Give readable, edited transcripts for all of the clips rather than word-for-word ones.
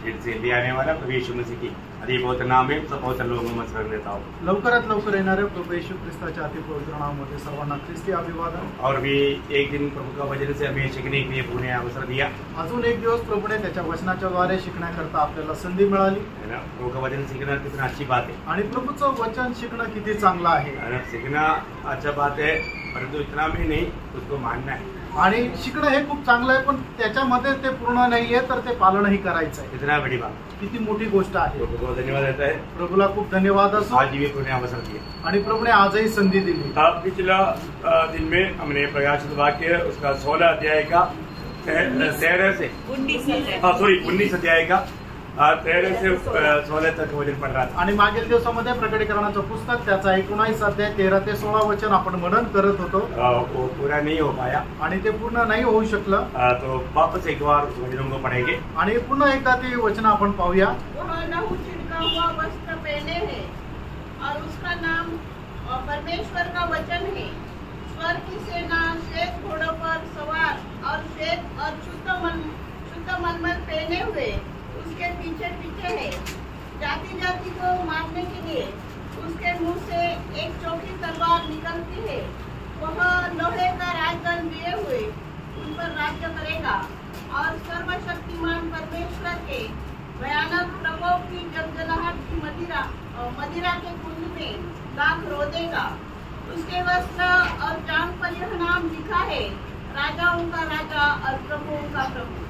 फिर से ले आने वाला प्रभु यीशु मसीह की अति पवित्र नाम में सब पवित्र लोगों में शरण लेता हूँ। लवकरात लवकर येणाऱ्या प्रभू येशू ख्रिस्ताच्या अति पवित्र नामामध्ये सर्वांना ख्रिस्ती अभिवादन। और भी एक दिन प्रभु का वचन से हमें सीखने के लिए पुण्य अवसर दिया। अजून एक दिवस प्रभूने त्याच्या वचनाच्या द्वारे शिकण्याकरता आपल्याला संधी मिळाली है ना, प्रभु का वचन सीखना कितना अच्छी बात है। आणि प्रभूचं वचन शिकणं किती चांगलं आहे। सीखना अच्छा बात है, परंतु इतना भी नहीं, उसको मानना है। आणि शिकणं हे खूप चांगलं आहे, पण त्याच्यामध्ये ते पूर्ण नाहीये तर ते पालनही करायचं आहे। इतना बड़ी बात, किती मोठी गोष्ट आहे। बहुत धन्यवाद देता है, प्रभूला खूप धन्यवाद असो। आज भी पुण्य अवसर दिया आणि प्रभूने आजही संधी दिली। पिछला दिन में हमने प्रकाशित वाक्य उसका 16 अध्याय का 13 से 19 अध्याय का 13 से 16 तक वचन पढ़ रहा था। आणि मागील दिवसामध्ये प्रकटीकरणाचं पुस्तक त्याचा 19 अध्याय 13 ते 16 वचन आपण मनन करत होतो। वो पूरा नहीं हो पाया आणि ते पूर्ण नाही होऊ शकलं, तो वापस एक बार उस वचनों को पढ़ेंगे आणि पुन्हा एकदा ती वचन आपण पाहूया। वह लहू छिड़का हुआ वस्त्र पहने है और उसका नाम परमेश्वर का वचन है। स्वर्ग की सेना श्वेत घोड़ों पर सवार और श्वेत और शुद्ध मलमल पहने हुए उसके पीछे पीछे है। जाति जाति को मारने के लिए उसके मुंह से एक चौकी तलवार निकलती है। वह लोहे का राजदंड लिए हुए उन पर राज्य करेगा और सर्वशक्तिमान परमेश्वर के भयानक प्रकोप की जलजलाहट की मदिरा के कुंड में दाग रो देगा। उसके वस्त्र और जांघ पर यह नाम लिखा है, राजाओं का राजा और प्रभुओं का प्रभु।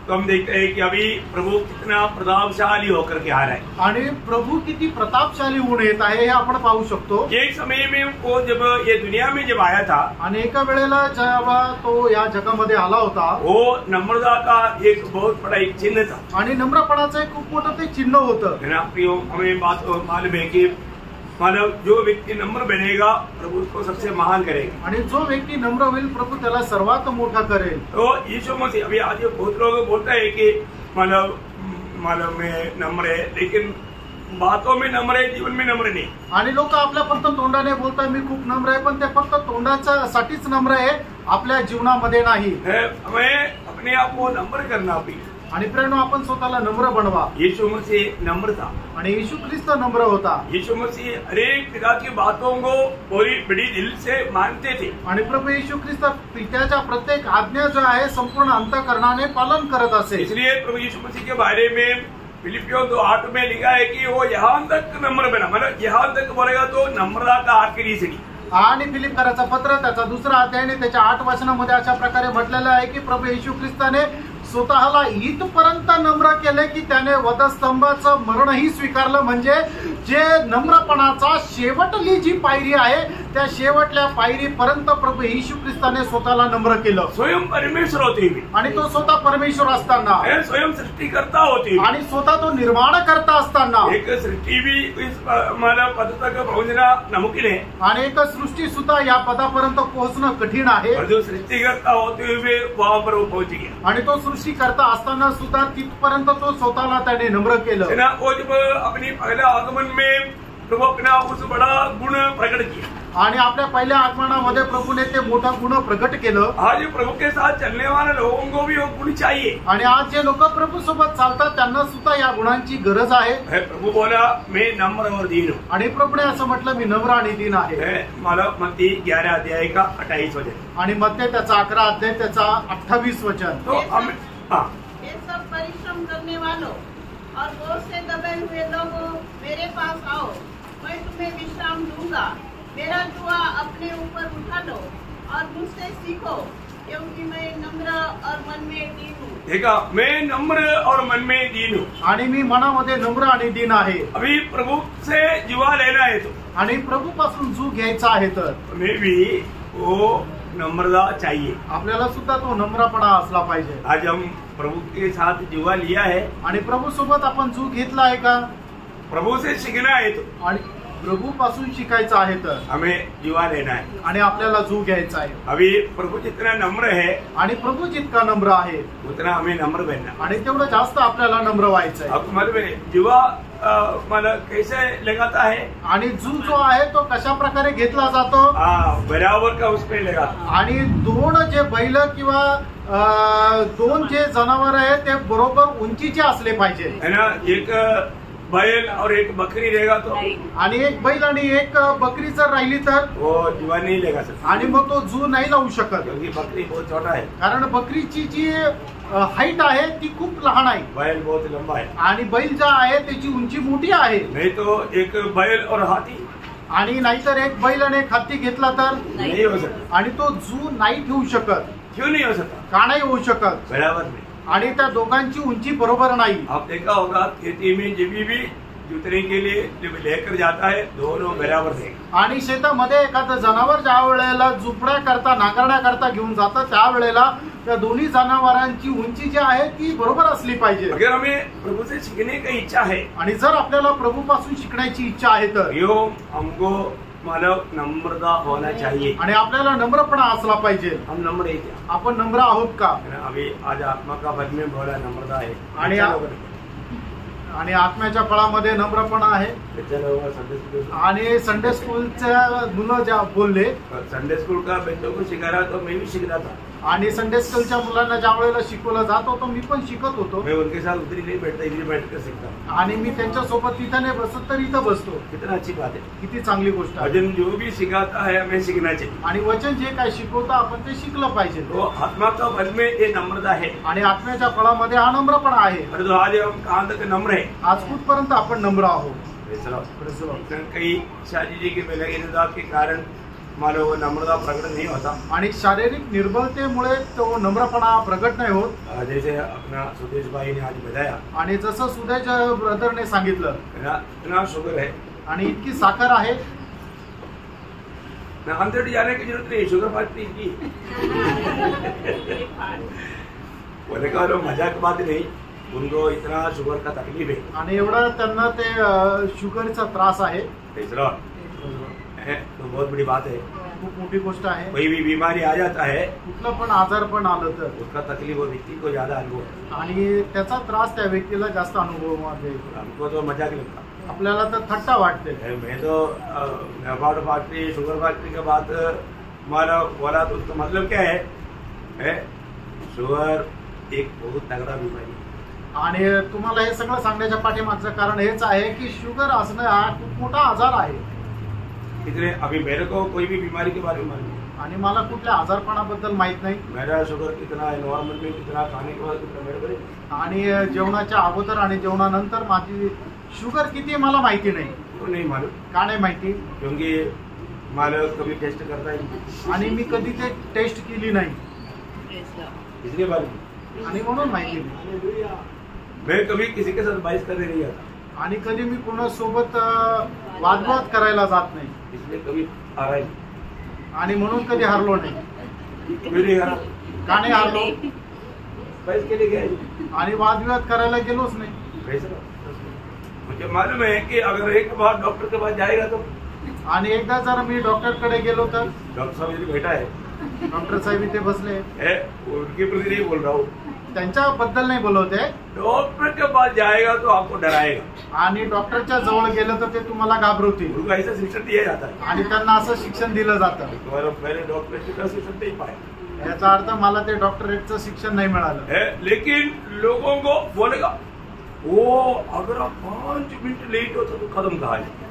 तो हम देखते हैं कि अभी प्रभु कितना प्रतापशाली होकर के आ रहा है आणि प्रभू किती प्रतापशाली होऊन येत आहे हे आपण पाहू शकतो। एक समय में वो जब ये दुनिया में जब आया था, आणि एका वेळेला जेव्हा तो या जगामध्ये आला होता, वो नम्रता का एक बहुत बड़ा एक चिन्ह था। आणि नम्रपणाचं एक खूप मोठं ते चिन्ह होतं। है ना, हमें बात मालूम है कि मानव जो व्यक्ति नम्र बनेगा प्रभु उसको सबसे महान करेगा, आणि जो व्यक्ती नम्र होईल प्रभू त्याला सर्वात मोठा करेल। तो यीशु मसीह अभी आज बहुत लोग बोलते हैं कि मानव में नम्र है, लेकिन बातों में नम्र है, जीवन में नम्र नहीं। आणि लोक आपल्या फक्त तोंडाने बोलतात मी खूप नम्र आहे, पण ते फक्त तोंडासाठीच नम्र आहे, आपल्या जीवनामध्ये नाही। हमें अपने आप को नम्र करना भी, आणि प्रेरणा आपण स्वतःला नम्र बनवा। यीशु मसीह नम्र था आणि येशू ख्रिस्त नम्र होता। यीशु मसीह अनेक प्रकार की बातों को पूरी बड़ी दिल से मानते थे। आणि प्रभू येशू ख्रिस्त पित्याच्या प्रत्येक आज्ञा जो आहे संपूर्ण अंतःकरणाने पालन करत असे। इसलिए प्रभु यीशु मसीह के बारे में फिलिपियों 2:8 में लिखा है कि वो यहाँ तक नम्र बना, मतलब यहाँ तक बोलेगा तो नम्रता का आखिरी सीढ़ी। आणि फिलिपकराचा पत्र त्याचा 2 अध्यायाने त्याच्या 8 वचनामध्ये अशा प्रकारे म्हटलेलं आहे की प्रभू येशू ख्रिस्ताने स्वतःला इथपर्यंत नम्र केले की त्याने वधस्तंभाचं मरणही स्वीकारलं। म्हणजे जे नम्रपणाचा शेवटली जी पायरी आहे त्या शेवटल्या पायरीपर्यंत प्रभू येशू ख्रिस्ताने स्वतःला नम्र केलं। स्वयं परमेश्वर होते हुए, आणि तो स्वतः परमेश्वर असताना, स्वयं सृष्टिकर्ता होते हुए, आणि स्वतः तो निर्माण करता असताना, एक सृष्टि भी इस पद तक पहुंचना नामुमकिन है, आणि एक सृष्टी सुद्धा या पदापर्यंत पोहोचणं कठीण आहे। और जो सृष्टिकर्ता होते हुए वहां पर वो पहुंच गया, आणि तो सृष्टी करता असताना सुद्धा तिथपर्यंत तो स्वतःला त्याने नम्र केलं। वो जब अपनी पहला आगमन में प्रभु अपना उस बड़ा गुण प्रकट किया, आणि आपल्या पहिल्या आगमनामध्ये प्रभूने ते मोठा गुण प्रकट केलं। आज प्रभु के साथ चलने वाले लोगों को भी वो गुण चाहिए, आणि आज जे लोक प्रभू सोबत चालतात त्यांना सुद्धा या गुणांची गरज आहे। प्रभु बोला मैं नम्र और दीन हूँ, आणि प्रभूने असं म्हटलं मी नम्र आणि दीन आहे। मत्ती 11 अध्याय का 28 वचन, आणि मत्ती त्याचा 11 अध्याय त्याचा 28 वचन। तो ये सब परिश्रम करने वालों और बोझ से दबे हुए लोगों मेरे पास आओ, मैं तुम्हें विश्राम दूंगा। मेरा जुआ अपने ऊपर उठा लो और मुझसे सीखो, क्योंकि मैं नम्र और मन में दीन हूँ। देखा, मैं नम्र और मन में दीन हूँ, आणि मी मनामध्ये नम्र आणि दीन आहे। अभी प्रभु से जुआ लेना है तो, आणि प्रभू पासून जू घ्यायचा आहे तर हमें भी वो नम्रता चाहिए, आपल्याला सुद्धा तो नम्रपणा असला पाहिजे। आज हम प्रभु के साथ जुआ लिया है, आणि प्रभू सोबत आपण जू घेतला आहे का? प्रभु से सीखना है तो, आणि प्रभू पासून शिकायचं आहे तर हमें जुआ लेना है, आणि आपल्याला जू घ्यायचा आहे। अभी प्रभु जितना नम्र है, आणि प्रभू जितका नम्र आहे उतना हमें नम्र बनना, आणि तेवढं जास्त आपल्याला नम्र व्हायचं आहे। अब मालूम है जुआ मतलब कैसे लगाता है, आणि जू जो आहे तो कशा प्रकारे घेतला जातो? बराबर का उसमें लगाता, आणि दोन जे बैल किंवा दोन जे जनावर आहे ते बरोबर उंचीचे असले पाहिजे है ना। एक बैल और एक बकरी रहेगा तो आणि एक बैल आणि एक बकरी जर राहिली तर वो जीवन नहीं लेगा सर, आणि मग तो जू नाही लावू शकत, क्योंकि बकरी बहुत छोटा है, कारण बकरीची जी हाईट आहे ती खूप लहान आहे बैल बहुत लंबा है। आणि बैल जो आहे त्याची उंची मोठी आहे। नहीं तो एक बैल और हाथी आणि नाहीतर एक बैल आणि एक हत्ती घेतला तर नहीं हो सकता। आणि तो जू नाही ठेवू शकत, क्यों नहीं हो सकता? का नाही होऊ शकत, बराबर नहीं। आणि त्या दोघांची उंची बरोबर नाही। आप देखा होगा खेती में जब भी जुतने के लिए जब लेकर जाता है दोनों बराबर थे। आणि शेतामध्ये एखादं जनावर ज्या वेळेला झुपड्या करता नांगरण्या करता घेऊन जातं त्यावेळेला त्या दोन्ही जनावरांची उंची जी आहे ती बरोबर असली पाहिजे। अगर हमें प्रभु से सीखने की इच्छा है आणि जर आपल्याला प्रभूपासून शिकण्याची इच्छा आहे तर हमको मतलब नम्रता होना चाहिए आणि आपल्याला नम्रपणा असला पाहिजे। हम नम्र है क्या? आपण नम्र आहोत का? अभी आज आत्मा का पद में बोला नम्रता है आणि आत्म्याच्या फळामध्ये नम्रपणा आहे। आणि संडे स्कूलच्या मुलं ज्या बोलले, संडे स्कूल का बच्चों को सिखा रहा तो मैं भी सीख रहा था। आणि संडे स्कूलच्या मुलांना ज्या वेळेला शिकवलं जात होतं मी पण शिकत होतो। मैं उनके साथ उधर ही नहीं बैठता, इधर बैठ कर सीखता। आणि मी त्यांच्या सोबत तिथं नाही बसत तर इथं बसतो। कितना अच्छी बात है, किती चांगली गोष्ट आहे। भजन जो भी सिखाता है हमें सीखना चाहिए, आणि वचन जे काय शिकवतं आपण ते शिकलं पाहिजे। तो आत्मा का फल में ये नम्रता है आणि आत्म्याच्या फळामध्ये हा नम्रपणा आहे। तो आज हम कहाँ तक नम्र है? आज कुठपर्यंत आपण नम्र आहोत? कई शारीरिक बलहीनता के कारण मानो वो नम्रता प्रकट नहीं होता, आणि शारीरिक निर्बलतेमुळे तो नम्रपणा प्रकट नाही होत। जैसे अपना सुदेश भाई ने आज बताया, आणि जसं सुदेश ब्रदरने सांगितलं इतना शुगर है आणि इतकी साखर आहे अंदर जाने की जरूरत नहीं, शुगर पार्टी की बोले का मजाक बात नहीं, उनको इतना शुगर का तकलीफ है आणि एवढा त्यांना ते शुगरचा त्रास आहे। तो बहुत बड़ी बात है, खूप मोठी गोष्ट आहे। कोई भी बीमारी आ जाता है, कुठलं पण आजार पण आलं तर उसका तकलीफ वो व्यक्ति को ज्यादा अनुभव, आणि त्याचा त्रास त्या व्यक्तीला जास्त अनुभव येतो। हमको तो मजाक लगता, आपल्याला तर थट्टा वाटते। मैं तो नबार्ड फैक्ट्री शुगर फैक्ट्री के बाद हमारा बोला तो उसका मतलब क्या है? शुगर एक बहुत तगड़ा बीमारी है। आणि तुम्हाला हे सगळं सांगण्याच्या पाठीमागचं कारण हेच आहे की शुगर असणं हा खूप मोठा आजार आहे। इसलिए अभी मेरे को कोई भी बीमारी के बारे में मालूम नहीं, आणि मला कुठल्या आजारपणाबद्दल माहित नाही। मेरा शुगर कितना है, नॉर्मल में कितना, खाने के बाद कितना मेरे को, आणि जेवणाच्या अगोदर आणि जेवणानंतर माझी शुगर किती आहे मला माहिती नाही। तो नहीं मालूम, का नाही माहिती? क्योंकि मालूम कभी टेस्ट करता है आणि मी कधी ते टेस्ट केली नाही, इसलिए मालूम, आणि म्हणून माहिती नाही। मैं कभी किसी के साथ बहस करने नहीं आता, आणि कधी मी कोणासोबत वादविवाद करायला जात नाही, इसलिए कभी हारा नहीं, आणि म्हणून कधी हारलो नाही। कभी नहीं हारा, का नाही हारलो? बहस के लिए गया आणि वादविवाद करायला गेलोच नाही। मुझे मालूम है कि अगर एक बार डॉक्टर के पास जाएगा तो, आणि एकदा जर मी डॉक्टरकडे गेलो तर डॉक्टर साहब इधर बैठा है, डॉक्टर साहेब इथे बसले, उनके प्रति नहीं बोल रहा हूँ, त्यांच्याबद्दल नाही बोलवते। डॉक्टर के पास जाएगा तो आपको डराएगा, आणि डॉक्टरच्या जवळ गेलं तर ते तुम्हाला घाबरवतील, उनको ऐसा शिक्षण दिया जाता है। आणि त्यांना असं शिक्षण दिलं जातं। तुम्हारा पहले डॉक्टर का शिक्षण नहीं पाया, याचा अर्थ मला ते डॉक्टरेटचं शिक्षण नाही मिळालं। लेकिन लोगों को बोलेगा वो अगर आप 5 मिनट लेट होता तो कदम कहा जाए,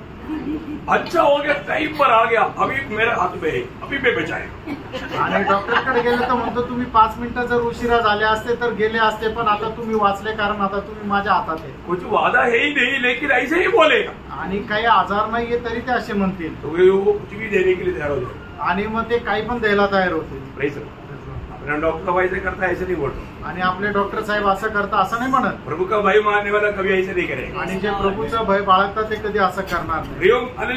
अच्छा हो गया टाइम पर आ गया, अभी मेरे हाथ में है, अभी मैं बचाएगा। आणि डॉक्टरकडे गेले तर म्हणतो तुम्ही 5 मिनिटं जर उशिरा झाले असते तर गेले असते, पण आता तुम्ही वाचले कारण आता तुम्ही माझ्या हातात आहे। कुछ वादा है ही नहीं, लेकिन ऐसे ही बोलेगा, आणि काही आजार नाहीये तरी ते असे म्हणतील, तो वो कुछ भी देने के लिए तैयार हो जाए, आणि मग ते काही पण द्यायला तयार होतील। अपना डॉक्टर वैसे करता है, ऐसे नहीं बोलता, आणि आपले डॉक्टर साहेब असं करता असं नाही म्हणत। प्रभु का भय मानने वाला कभी ऐसे नहीं करेगा, आणि जे प्रभूचं भय बाळगतात ते कधी असं करणार नाही।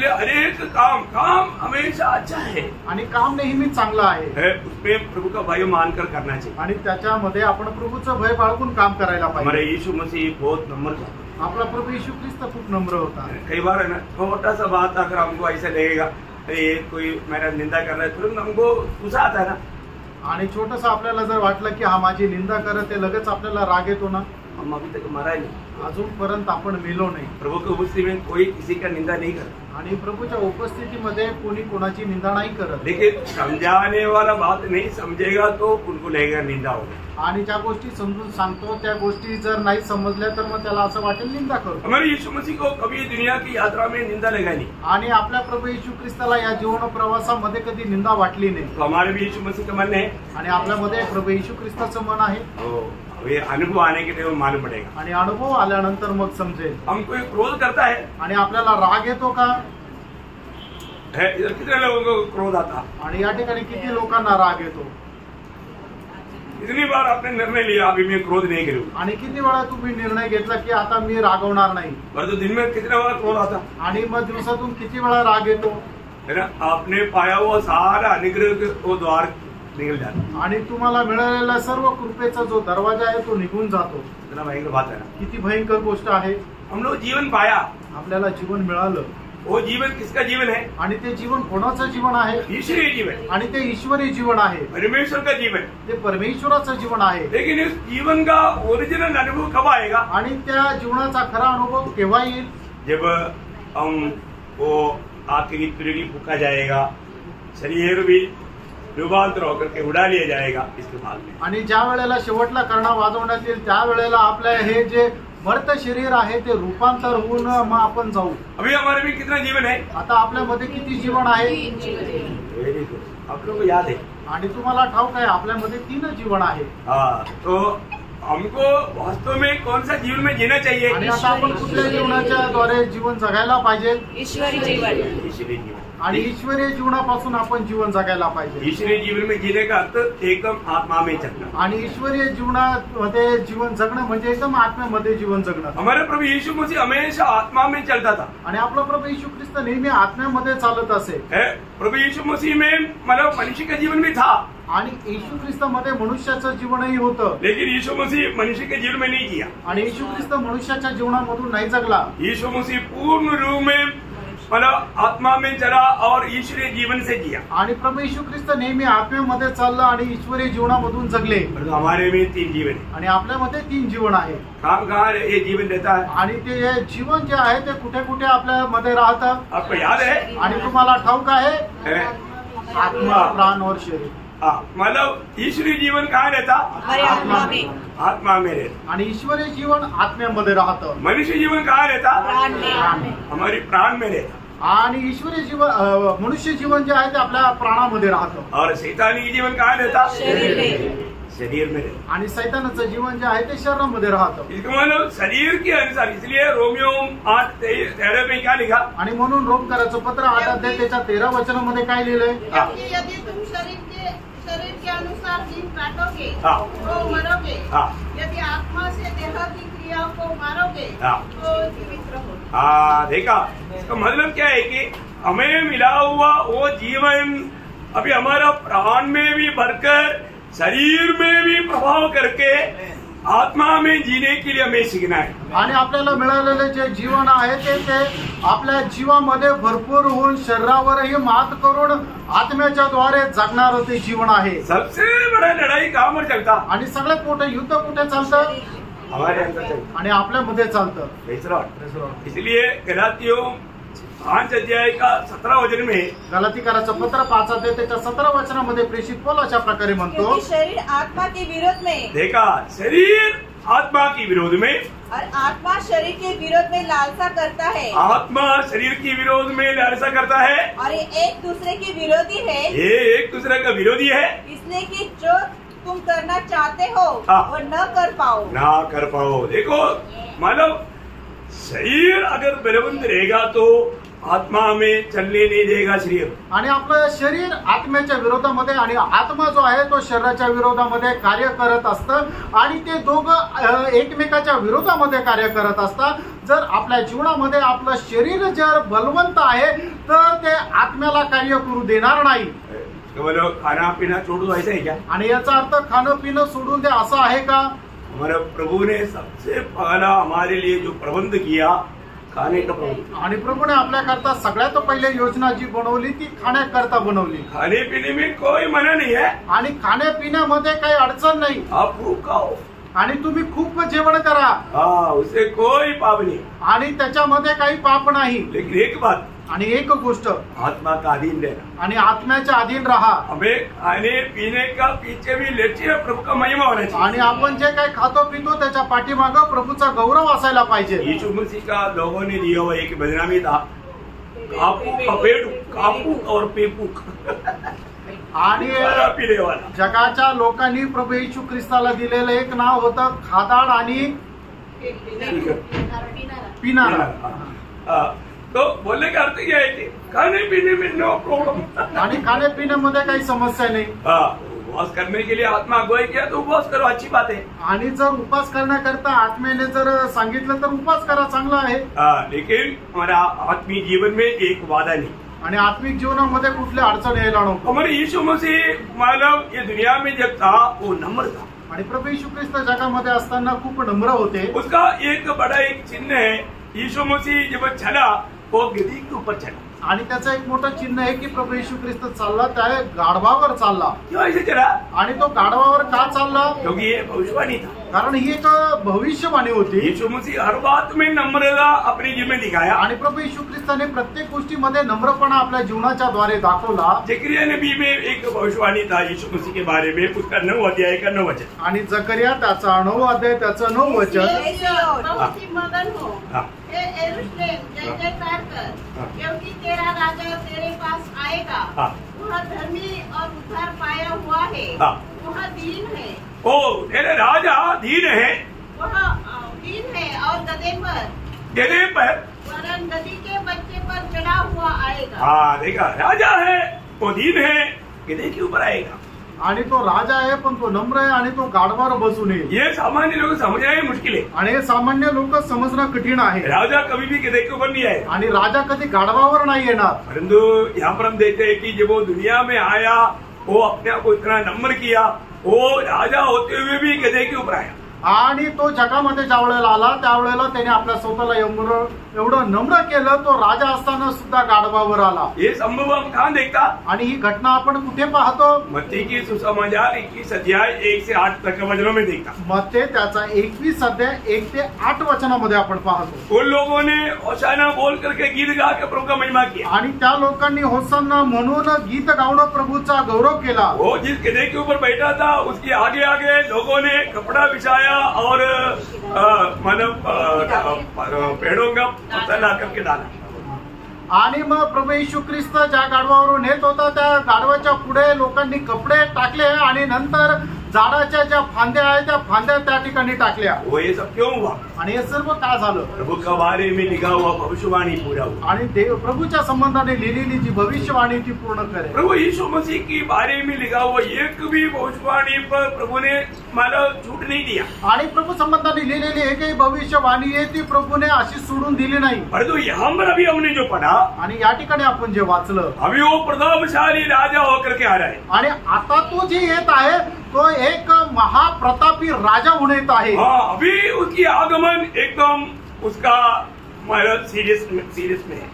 अनेक काम हमेशा अच्छा है, आणि काम नेहमी चांगलं आहे, उसमें प्रभु का भय मानकर करना चाहिए, आणि त्याच्यामध्ये आपण प्रभूचं भय बाळगून काम करायला हमारे पाहिजे। यीशु मसीह बहुत नम्र था, आपला प्रभू येशू ख्रिस्त खूप नम्र होता। कई बार है ना, छोटा सा बात अगर हमको ऐसा लगेगा अरे कोई मेरा निंदा कर रहा है, तुरंत हमको गुस्सा आता है ना। आणि छोटस आपल्याला जर वाटलं की हा माझी निंदा करत आहे, लगेच आपल्याला राग येतो ना। हम अभी तक मरा नहीं, अजूनपर्यंत आपण मेलो नाही प्रभु की उपस्थिति में कोई किसी का निंदा नहीं करता, आणि प्रभूच्या उपस्थितीमध्ये कोणी कोणाची निंदा नाही करत. लेकिन समझाने वाला बात नहीं समझेगा तो उनको लगेगा निंदा होगा. आणि ज्या गोष्टी समजून सांगतो त्या गोष्टी जर नाही समजल्या तर मग त्याला असं वाटेल निंदा करतो. हमारे यीशु मसीह को कभी दुनिया की यात्रा में निंदा लगा नहीं, आणि आपल्या प्रभू येशू ख्रिस्ताला या जीवन प्रवासामध्ये कधी निंदा वाटली नाही. तो हमारे भी यीशु मसीह का मन है, आणि आपल्यामध्ये प्रभू येशू ख्रिस्ताचं मन आहे. ये अनुभव आने के लिए वो मालूम पड़ेगा. आणि अनुभव आल्यानंतर मग समजेल. हमको एक क्रोध करता है, आणि आपल्याला राग येतो का? इधर कितने लोगों को क्रोध आता, आणि या ठिकाणी किती लोकांना राग येतो? इतनी बार आपने निर्णय लिया अभी मैं क्रोध नहीं करूंगा, आणि किती वेळा तुम्ही निर्णय घेतला की आता मी रागवणार नाही? पर तो दिन में कितने बार क्रोध आता आणि मग दिवसातून किती वेळा राग येतो? है ना. आपने पाया हुआ सारा अनुग्रह के वो द्वार निकल जाता, आणि तुम्हाला मिळालेला सर्व कृपेचा जो दरवाजा आहे तो निघून जातो. इतना भयंकर बात है ना. किती भयंकर गोष्ट आहे. हम लोग जीवन पाया, आपल्याला जीवन मिळालं. वो जीवन किसका जीवन है? आणि ते जीवन कोणाचं जीवन आहे? ईश्वरीय जीवन, आणि ते ईश्वरी जीवन आहे. परमेश्वर का जीवन. ते परमेश्वराचं जीवन आहे. लेकिन इस जीवन का ओरिजिनल अनुभव कब आएगा? आणि त्या जीवनाचा खरा अनुभव केव्हा येईल? जब हम वो आग की तुरगी फूका जाएगा, शरीर भी रूपांतर होकर के उड़ा लिया जाएगा इसके बाद में. आणि ज्या वेळेला शेवटला कर्णा वाजवण्यात येईल त्या वेळेला आपल्या हे जे मर्त शरीर आहे ते रूपांतर होऊन मग आपण जाऊ. अभी हमारे में कितना जीवन है? आता आपल्यामध्ये किती जीवन आहे? Very good. आप लोगों को याद है? आणि तुम्हाला ठाऊक आहे आपल्यामध्ये 3 जीवन आहे. हाँ, तो हमको वास्तव में कौन सा जीवन में जीना चाहिए? आणि आता आपण कुठल्या जीवनाच्या द्वारे जीवन जगायला पाहिजे? ईश्वरी जीवन. ईश्वरीय जीवन. आणि ईश्वरीय जीवनापासून आपण जीवन जगायला पाहिजे. ईश्वरीय जीवन में जीने का अर्थ एकदम आत्मा में चलना. आणि ईश्वरीय जीवनामध्ये जीवन जगणं म्हणजे एकदम आत्म्यामध्ये जीवन जगणं. हमारे प्रभु यीशु मसीह हमेशा आत्मा में चलता था. आणि आपला प्रभू येशू ख्रिस्त नेहमी आत्म्यामध्ये चालत असे. प्रभु यीशु मसीह में मतलब मनुष्य का जीवन भी था, आणि येशू ख्रिस्तामध्ये मनुष्याचं जीवनही होतं. लेकिन यीशु मसीह मनुष्य के जीवन में नहीं जिया. आणि येशू ख्रिस्त मनुष्याच्या जीवनामधून नाही जगला. यीशु मसीह पूर्ण रूप में मतलब आत्मा में चला और ईश्वरीय जीवन से जिया. आणि प्रभू येशू ख्रिस्त नेहमी आत्म्यामध्ये चालला आणि ईश्वरीय जीवनामधून जगले. तो हमारे में 3 जीवन है. आणि आपल्यामध्ये 3 जीवन आहे. कहाँ ये जीवन रहता है? आणि ते जीवन जे आहे ते कुठे कुठे आपल्यामध्ये राहतं? आपको याद है? आणि तुम्हाला ठाऊक आहे? आत्मा, प्राण और शरीर. मतलब ईश्वरीय जीवन कहाँ रहता? आत्मा में. आत्मा में रहता. आणि ईश्वरीय जीवन आत्म्यामध्ये राहतं. मनुष्य जीवन कहाँ रहता? प्राण में. हमारी प्राण में रहता. आणि ईश्वरीय जीवन मनुष्य जीवन जे आहे ते आपल्या प्राणामध्ये राहतं. और शैतानी जीवन कहाँ रहता? शरीर में. शरीर में रहता. आणि सैतानाचं जीवन जे आहे ते शरीरामध्ये राहतं. इसका मतलब शरीर के अनुसार. इसलिए रोमियो 8:13 में क्या लिखा? आणि म्हणून रोमकराचं पत्र 8 त्याच्या 13 वचनामध्ये काय लिहिलंय? यदि तुम शरीर के अनुसार दिन काटोगे तो मरोगे. यदि आत्मा से देह की क्रियाओं को मारोगे तो जीवित रहोगे. देखा, इसका मतलब क्या है कि हमें मिला हुआ वो जीवन अभी हमारा प्राण में भी भरकर शरीर में भी प्रभाव करके आत्मा में जीने के लिए हमें सीखना है. आणि आपल्याला मिळालेले जे जीवन आहे ते आपल्या जीवामध्ये भरपूर होऊन शरीरावरही मात करून आत्म्याच्या द्वारे जगणारं ते जीवन आहे. सबसे बड़ा लढाई कहाँ पर चलता? आणि सगळ्यात मोठं युद्ध कुठे चालतं? हमारे अंदर चलता. आणि आपल्यामध्ये चालतं. इसलिए गलातियों 5 का 17 वचन में गलातीकराचं पत्र 5 त्याच्या 17 वचनामध्ये प्रेषित पौल अशा प्रकारे म्हणतो, क्योंकि शरीर आत्मा के विरोध में. देखा, शरीर आत्मा के विरोध में और आत्मा शरीर के विरोध में लालसा करता है. आत्मा शरीर के विरोध में लालसा करता है. और ये एक दूसरे के विरोधी है. ये एक दूसरे का विरोधी है. इसलिए कि जो तुम करना चाहते हो वो न कर पाओ. देखो, मतलब शरीर अगर बलवंत रहेगा तो आत्मा में चलने नहीं देगा शरीर. आणि आपलं शरीर आत्म्याच्या विरोधामध्ये आणि आत्मा जो आहे तो शरीराच्या विरोधामध्ये कार्य करत असतं. आणि ते दोघं एकमेकाच्या विरोधामध्ये कार्य करत असतात. जर आपल्या जीवनामध्ये आपलं शरीर जर बलवंत आहे तर ते आत्म्याला कार्य करू देणार नाही. खाना पिना छोड़ दो, ऐसा है क्या? आणि याचा अर्थ खाणं पिणं सोडून दे असं आहे का? हमारे प्रभु ने सबसे पहला हमारे लिए जो प्रबंध किया, खाने का प्रबंध. आणि प्रभूने आपल्याकरता सगळ्यात पहिले योजना जी बनवली ती खाण्याकरता बनवली. खाने पीने में कोई मना नहीं है. आणि खाण्यापिण्यामध्ये काही अडचण नाही. आप खूप खाओ. आणि तुम्ही खूप जेवण करा, हाँ उसे कोई पाप नहीं, आणि त्याच्यामध्ये काही पाप नाही. लेकिन एक बात, आणि एक गोष्ट, आत्मा का अधीन रहना. आणि आत्म्याच्या अधीन राहा. हमें खाने पीने का पीछे भी लक्ष्य प्रभु का महिमा होना चाहिए. आणि आपण जे काही खातो पितो त्याच्या पाठीमागं प्रभूचा गौरव असायला पाहिजे. यीशु मसीह का लोगों ने दिया हुआ एक बदनामी था, कापूक और पेपूक, आणि पीने वाला. जगाच्या लोकांनी प्रभू येशू ख्रिस्ताला दिलेलं एक नाव होतं खादाड आणि पिणारा. तो बोलने का अर्थ क्या है कि खाने पीने में नो प्रॉब्लम, आणि खाण्यापिण्यामध्ये काही समस्या नाही. उपवास करने के लिए आत्मा अगुवाई किया तो उपवास करो, अच्छी बात है. आणि जर उपास करण्याकरता आत्म्याने जर सांगितलं तर उपास करा, चांगला आहे. लेकिन हमारा आत्मीय जीवन में एक वादा नहीं, आणि आत्मिक जीवनामध्ये कुठली अडचण यायला नको. हमारे यीशु मसीह मानव ये दुनिया में जब था वो नम्र था. आणि प्रभू येशू ख्रिस्त जगामध्ये असताना खूप नम्र होते. उसका एक बड़ा एक चिन्ह है, यीशु मसीह जब चला वो गधी के ऊपर चला. आणि त्याचं एक मोठं चिन्ह आहे की प्रभू येशू ख्रिस्त चालला त्या गाढवावर चालला. क्यों ऐसे चला? आणि तो गाढवावर का चालला? क्योंकि ये भविष्यवाणी था, कारण ही एक भविष्यवाणी होती. यीशु मसीह हर बात में नम्रता अपने जीवन में दिखाया. आणि प्रभू येशू ख्रिस्ताने प्रत्येक गोष्टीमध्ये नम्रपणा आपल्या जीवनाच्या द्वारे दाखवला. जकरिया नबी में एक भविष्यवाणी था यीशु मसीह के बारे में, उसका 9 अध्याय का 9 वचन. आणि जकरिया त्याचा 9 अध्याय त्याचं 9 वचन. बहुत ही मगन हो, हे यरूशलेम, जय जयकार कर, क्योंकि तेरा राजा तेरे पास आएगा. वह धर्मी और उद्धार पाया हुआ है. वह दीन है. ओ तेरे राजा दीन है, वह दीन है और गधे पर वरन गधी के बच्चे पर चढ़ा हुआ आएगा. हाँ देखा, राजा है वो दीन है, गधे के ऊपर आएगा. आणि तो राजा आहे पण तो नम्र आहे आणि तो गाढवावर बसून येईल. ये सामान्य लोग समझना ही मुश्किल है. आणि हे सामान्य लोक समजणं कठीण आहे. राजा कभी भी गधे के ऊपर नहीं आए, आणि राजा कधी गाढवावर नाही येणार. परंतु यहाँ पर हम देखते हैं कि जब वो दुनिया में आया वो अपने आप को इतना नम्र किया, वो राजा होते हुए भी गधे के ऊपर आया. आणि तो जगामध्ये ज्या वेळेला आला त्यावेळेला त्याने आपल्या स्वतःला एवढं नम्र केलं, तो राजा असताना सुद्धा गाढवावर आला. ये संभव हम कहाँ देखता? आणि ही घटना आपण कुठे पाहतो? मत्ती की सुसमाचार 21 अध्याय 1 से 8 तक वचनों में देखता. मत्ते त्याचा 21 अध्याय 1 ते 8 वचनामध्ये आपण पाहतो. उन लोगों ने होशाना बोल करके गीत गा के प्रभु का महिमा किया. आणि त्या लोकांनी होसाना म्हणून गीत गाऊन प्रभूचा गौरव केला. वो जिस गधे के ऊपर बैठा था उसके आगे आगे लोगों ने कपड़ा बिछाया और मतलब पेड़ों का पत्ता ला करके डाला. आणि मग प्रभू येशू ख्रिस्त ज्या गाढवावरून येत होता त्या गाढवाच्या पुढे लोकांनी कपडे टाकले आणि नंतर झाडाच्या ज्या फांद्या आहेत त्या फांद्या त्या ठिकाणी टाकल्या. वो ये सब क्यों हुआ? आणि हे सर्व का झालं? प्रभु का बारे में लिखा हुआ भविष्यवाणी पूरा हुआ. आणि प्रभूच्या संबंधाने लिहिलेली जी भविष्यवाणी ती पूर्ण करे. प्रभु यीशु मसीह की बारे में लिखा हुआ एक भी भविष्यवाणी पर प्रभु ने मतलब छूट नहीं दिया. आणि प्रभू संबंधाने लिहिलेली एकही भविष्यवाणी आहे ती प्रभूने अशी सोडून दिली नाही. परंतु यहाँ पर अभी हमने जो पढ़ा, आणि या ठिकाणी आपण जे वाचलं, अभी वो प्रतापशाली राजा होकर के आ रहा है. आणि आता तो जे येत आहे तो एक महाप्रतापी राजा होऊन येत आहे. हाँ, अभी उसकी आगमन एकदम उसका मतलब सीरियस में है.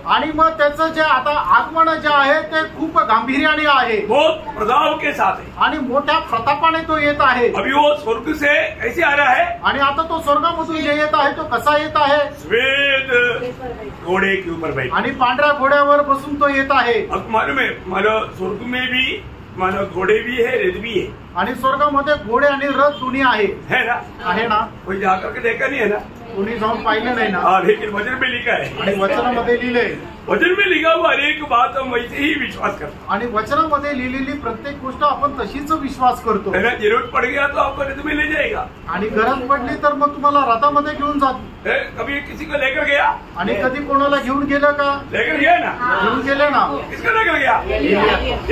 आणि मग त्याचं जे आता आगमन जे आहे ते खूप गांभीर्याने आहे, बहुत प्रताप के साथ है. आणि मोठ्या प्रतापाने तो येत आहे. अभी वो स्वर्ग से कैसे आ रहा है? आणि आता तो स्वर्गामधून जे येत आहे तो कसा येत आहे? श्वेत घोड़े के ऊपर बैठा. आणि पांढऱ्या घोड्यावर बसून तो येत आहे. अब मालूम है मतलब स्वर्ग में भी मानो घोड़े भी है, रथ भी है. आणि स्वर्गामध्ये घोडे आणि रथ दोन्ही आहे ना? आहे ना? कोई जाकर के देखा नहीं है ना? कोणी जाऊन पाहिलं नाही ना? हाँ, लेकिन वचन में लिखा है. आणि वचनामध्ये लिहिले, वचन में लिखा हुआ हर एक बात हम वैसे ही विश्वास करते आणि वचनामध्ये लिहिलेली प्रत्येक गोष्ट आपण तशीच विश्वास करतो. हैं. जरूरत पड़ गया तो आपको रथ में ले जाएगा. आणि गरज पडली तर मग तुम्हाला रथामध्ये घेऊन जात. कभी किसी को लेकर गया? आणि कधी कोणाला घेऊन गेलं का? लेकर गया ना? घेऊन गेले ना. किसको लेकर गया?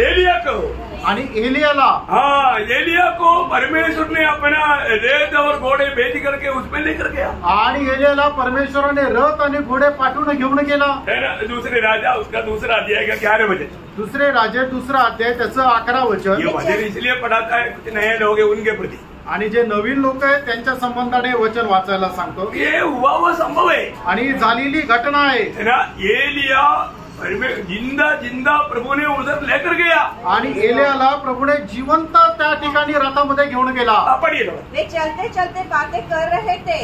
एलिया को. आणि एलियाला. हाँ, एलिया को परमेश्वर ने अपना रेत और घोड़े भेज करके उसमें लेकर गया. आणि एलियाला परमेश्वराने रथ आणि घोडे पाठवून घेऊन गेला. है ना? दूसरे राजा उसका दूसरा अध्याय का 11 वचन. दुसरे राजे 2 अध्याय त्याचं 11 वचन. ये वचन इसलिए पढ़ाता है कुछ नए लोग हैं उनके प्रति. आणि जे नवीन लोक आहेत त्यांच्या संबंधाने वचन वाचायला सांगतो. ये हुआ वो संभव है आणि झालेली घटना आहे. है ना? एलिया जिंदा जिंदा प्रभु ने उधर लेकर गया। आणि एलियाला प्रभूने जिवंत त्या ठिकाणी रथामध्ये घेऊन गेला। पढ़िए वे चलते चलते बातें कर रहे थे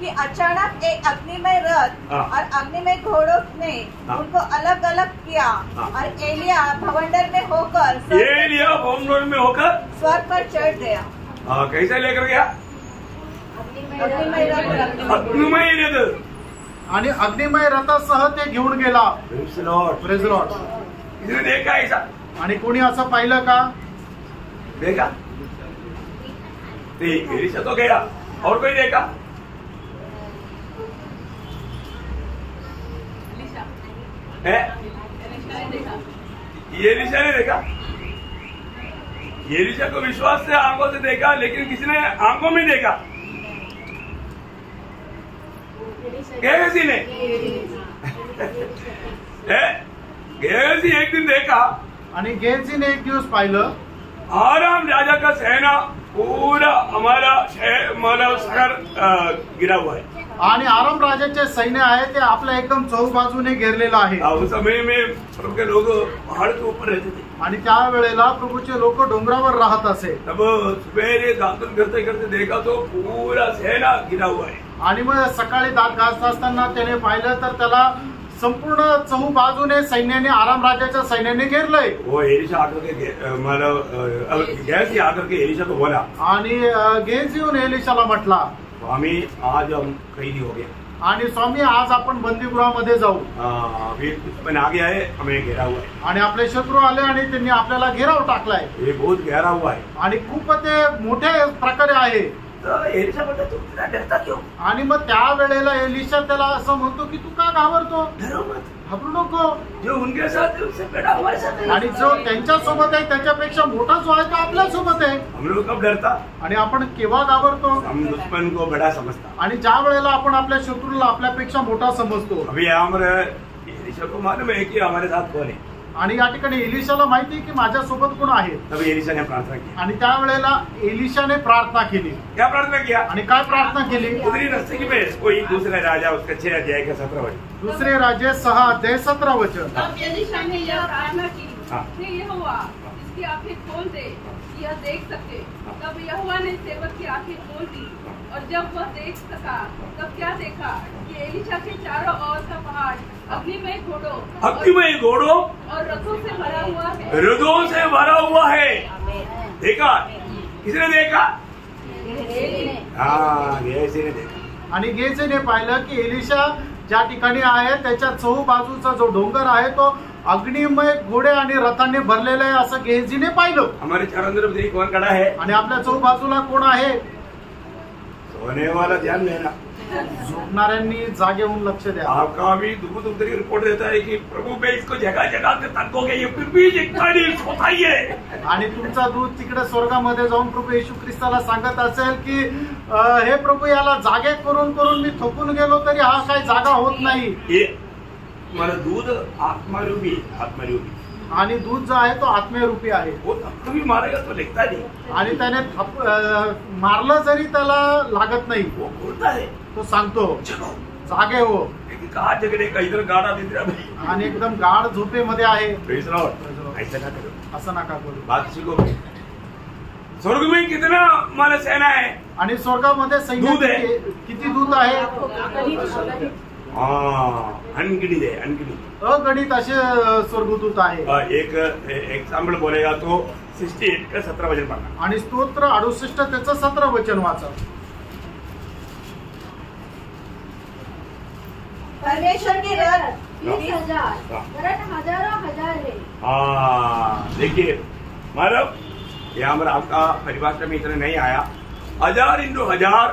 कि अचानक एक अग्निमय रथ और अग्निमय घोड़ों ने उनको अलग अलग किया और एलिया भवंडर में होकर स्वर्ग पर चढ़ गया। कैसे लेकर गया? अग्निमय रथ आणि अग्निमय रथासह ते घेऊन गेला। Praise Lord. इसने देखा ऐसा? आणि कोणी असं पाहिलं का? देखा? एलिशा तो गया, और कोई देखा? एलिशा ने देखा। एलिशा को विश्वास से आंखों से देखा, लेकिन किसी ने आंखों में देखा। गेहजी ने गेहजी एक दिन देखा आणि गेहजीने एक दिवस पाहिलं आराम राजा का सेना पूरा हमारा शहर गिरा हुआ है। आणि आराम राजाचे सैन्य आहे ते आपल्या एकदम चौबाजूने घेरलेलं आहे। उस समय में प्रभु के लोग पहाड़ के ऊपर रहते थे आणि त्यावेळेला प्रभूचे लोक डोंगरावर राहत असे। तब सवेरे दातून करते करते देखा तो पूरा सेना गिरा हुआ है। आणि मग सकाळी दात घासत असताना त्याने पाहिलं तर त्याला संपूर्ण चहूबाजूने सैन्याने आराम राजाच्या सैन्याने घेरलंय। वो एलिशा आकर के मतलब गेहजी आकर के एलिशा को बोला आणि गेहजीने एलिशाला म्हटला स्वामी आज हम कैदी हो गए आणि स्वामी आज आपण बंदीगृहामध्ये जाऊ। अभी दुश्मन आगे आए, हमें घेरा हुआ है आणि आपले शत्रू आले आणि त्यांनी आपल्याला घेराव टाकलाय। ये बहुत गहरा हुआ है आणि खूप ते मोठ्या प्रकारे आहे। एलिशा बोलता तू इतना डरता क्यों? आणि मग त्या वेळेला एलिशा त्याला असं म्हणतो की तू का घाबरतो? डरो मत, घाबरू नको। जो उनके साथ है उससे बड़ा हमारे साथ है। आणि जो त्यांच्या सोबत आहे त्याच्यापेक्षा मोठा जो आहे तो आपल्या सोबत आहे। हम लोग कब डरता? आणि आपण केव्हा घाबरतो? हम दुश्मन को बड़ा समझता। आणि ज्या वेळेला आपण आपल्या शत्रूला आपल्यापेक्षा मोठा समजतो। अभी एलिशा को मालूम है कि हमारे साथ कौन है। आणि या ठिकाणी एलिशाला माहिती आहे की माझ्या सोबत कोण आहे। तभी एलिशा ने प्रार्थना की आणि त्यावेळेला एलिशाने प्रार्थना केली। क्या प्रार्थना किया? आणि काय प्रार्थना केली? उधरी नजदीकी में कोई दूसरा राजा उसका 6 अध्याय का 17 वचन। दुसरे राजे 6 अध्याय 17 वचन। तब एलिशा ने यह प्रार्थना की कि यहोवा इसकी आंखें खोल दे कि यह देख सके। तब यहोवा ने सेवक की आंखें खोल दी और जब वह देख सका तब क्या देखा कि एलिशा के चारों ओर का पहाड़ अग्निमय घोड़ों और रथों से भरा हुआ है। रथों से भरा हुआ है। देखा? किसने देखा? गेहजी ने देखा। आणि गेहजीने पाहिलं की एलिशा ज्या ठिकाणी आहे त्याच्या चहूबाजूचा जो डोंगर आहे तो अग्निमय घोडे आणि रथांनी भरलेले आहे असं गेहजीने पाहिलं। हमारे चारों तरफ कौन खड़ा है? आणि आपल्या चहूबाजूला कोण आहे? सोने वाला ध्यान देना। झोपणाऱ्यांनी जागे होऊन लक्ष द्या। आपका भी दुख तरी रिपोर्ट देता है कि प्रभु मैं इसको जगह जगह से तकोगे, ये फिर भी सोता ही है। आणि तुमचा दूत तिकडे स्वर्गामध्ये जाऊन प्रभू येशू ख्रिस्ताला सांगत असेल की हे प्रभू याला जागे करून करून मी थकून गेलो तरी हा काही जागा होत नाही। मला दूध आत्मारूपी आणि दूध जो आहे तो आत्मेरूपी आहे। वो कभी मारेगा तो लिखता नहीं। आणि त्याने मारलं जरी त्याला लागत नाही। वो बोलता है, तो सांगतो जागे हो। कहा जगने का इधर गाढ़ा निद्रा में आणि एकदम गाढ झोपेमध्ये आहे। ऐसा ना करो, असं नका करू। बात सीखो। स्वर्ग में कितना हमारा सेना है? आणि स्वर्गामध्ये सैन्य किती दूत आहे? अनगिनित है, अनगिनित अगणित असे स्वर्गदूत आहे। एक एग्जाम्पल बोलेगा तो 68 का 17 वचन पढ़ना। आणि स्तोत्र 68 त्याचं 17 वचन वाचा। परमेश्वर की रथ 30,000 रथ हजारों हजार है। देखिए मतलब यहाँ पर आपका परिभाषा में इतना नहीं आया। 1000 × 1000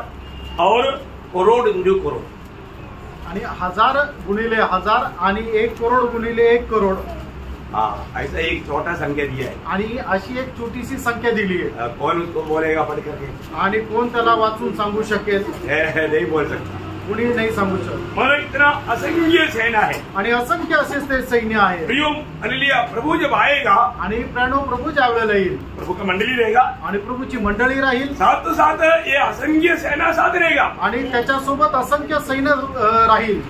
और करोड़ × करोड़। आणि 1000 गुणिले 1000 आणि 1 करोड गुणिले 1 करोड। ऐसा एक छोटा संख्या दिया है आणि अशी एक छोटीशी संख्या दिली आहे। कौन उसको बोलेगा पढ़ करके? आणि कोण त्याला वाचून सांगू शकेल? नहीं बोल सकता, कुणी नाही सांगू शकत। मतलब इतना असंख्य सेना है आणि असंख्य असे ते सैन्य आहे। प्रियो हालेलुया, प्रभु जब आएगा आणि प्रणव प्रभू ज्या वेळेला येईल प्रभु का मंडली रहेगा आणि प्रभूची मंडळी राहील, साथ साथ ये असंख्य सेना साथ रहेगा आणि त्याच्यासोबत असंख्य सैन्य राहील।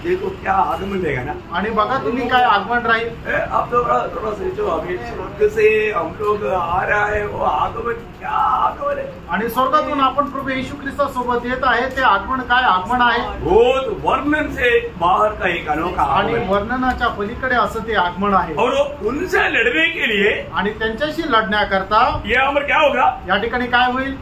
देखो क्या आगमन रहेगा ना। आणि बघा तुम्ही काय आगमन राहील। आप थोड़ा सोचो, अभी स्वर्ग से हम लोग आ रहा है, वो आगमन क्या आगमन है। आणि स्वर्गातून आपण प्रभू येशू ख्रिस्तासोबत येत आहे, ते आगमन काय आगमन आहे। बहुत वर्णन से बाहर का एक अनोखा आणि वर्णनाच्या पलीकडे असं ते आगमन आहे। और उनसे लड़ने के लिए आणि त्यांच्याशी लढण्याकरता यहाँ पर क्या होगा, या ठिकाणी काय होईल,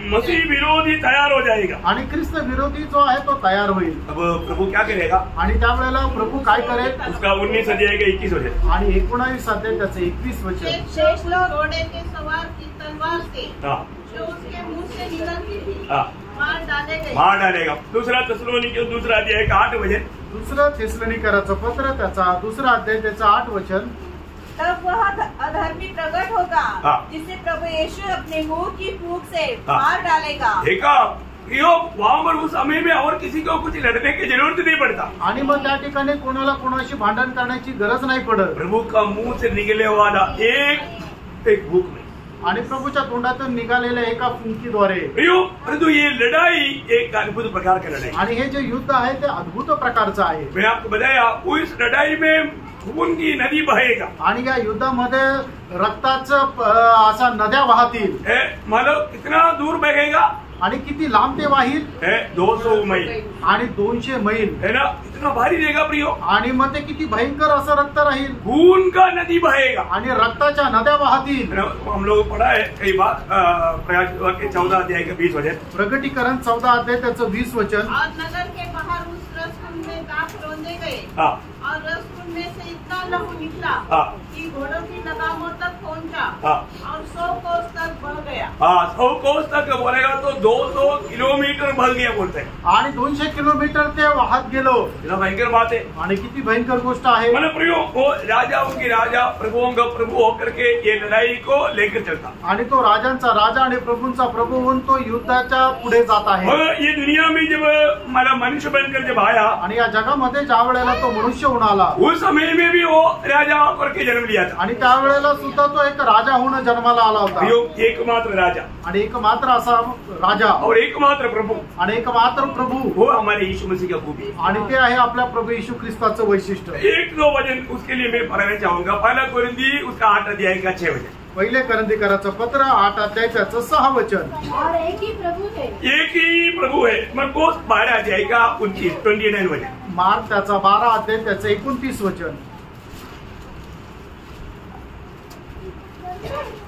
मसीह विरोधी तैयार हो जाएगा। आणि ख्रिस्त विरोधी जो आहे तो तयार होईल। अब प्रभु क्या करेगा, आणि त्यावेळेला प्रभू काय करेल, उसका 19 अध्याय का 21 वचन। आणि 19 अध्याय त्याचं 21 वचन। शेष लोग घोड़े के सवार की तलवार से हाँ जो उसके मुंह से निकलती थी हाँ मार डाले गए। मार डालेगा। दूसरा थिस्सलुनीके दूसरा अध्याय का 8 वचन। दुसरं थिस्सलुनीकराचं पत्र त्याचा 2 अध्याय त्याचं 8 वचन। तब वह अधर्मी प्रकट होगा हाँ। जिसे प्रभु यीशु अपने मुंह की फूंक से हाँ। मार डालेगा। देखा वहां पर उस समय में और किसी को कुछ लड़ने की जरूरत नहीं पड़ता। आणि मग त्या ठिकाणी कोणाला कोणाशी भांडण करण्याची गरज नाही पडत। प्रभु का मुंह से निकलने वाला एक भूख में, आणि प्रभूच्या तोंडातून निघालेल्या एका फुंकीद्वारे। परंतु ये लड़ाई एक अद्भुत प्रकार की लड़ाई। आणि हे जे युद्ध आहे ते अद्भुत प्रकारचं आहे। मैं आपको बताया उस लड़ाई में खून की नदी बहेगा। आणि या युद्धामध्ये रक्ताचं असा नद्या वाहतील। मतलब कितना दूर बहेगा, आणि किती लांब ते वाहील, 200 मैल आणि 200 मैल है ना। इतना भारी रहेगा प्रियो। आणि मग ते किती भयंकर असं रक्त राहील, खून का नदी बहेगा आणि रक्ताच्या नद्या वाहतील। हम लोग पढ़ा है कई बार प्रकाशित के 14 अध्याय का 20 वचन। प्रकटीकरण 14 अध्याय त्याचं 20 वचन। और नगर के बाहर उस रसकुंड में दाख रौंदे गए हाँ और रसकुंड में से इतना लहू निकला हाँ कि घोड़ों की लगामों तक पहुंचा हाँ और 100 कोस तक बढ़ गया। हाँ 100 कोस तक बोलेगा तो 200 किलोमीटर बढ़ गया बोलते हैं। आणि 200 किलोमीटर ते वाहत गेलो। इतना भयंकर बात है। आणि किती भयंकर गोष्ट आहे। मन प्रियो वो राजाओं की राजा प्रभुओं का प्रभु होकर के ये लड़ाई को लेकर चलता। आणि तो राजांचा राजा आणि प्रभूंचा प्रभू होऊन तो युद्धाच्या पुढे जात आहे। और ये दुनिया में जब मला मनुष्य बनकर जब आया, आणि या जगामध्ये ज्या वेळेला तो मनुष्य होऊन आला, उस समय में भी वो राजा होकर के जन्म लिया था। आणि त्यावेळेला सुद्धा तो एक राजा होऊन जन्माला आला होता। प्रियो एकमात्र राजा आणि एकमात्र असा राजा और एकमात्र प्रभु आणि एकमात्र प्रभू वो हमारे यीशु मसीह का खूबी। आणि ते आहे आपल्या प्रभू येशू ख्रिस्ताचं वैशिष्ट्य। 1-2 वचन उसके लिए मैं पढ़ना चाहूंगा। पहला कोरिन्थी उसका 8 अध्याय का 6 वचन। पहिले करंथीकराचं पत्र 8 अध्याय त्याचं 6 वचन। और एक ही प्रभु है। एक ही प्रभु है। मरकुस 12 अध्याय का 29 वचन। मार्क त्याचा 12 अध्याय त्याचं 29 वचन।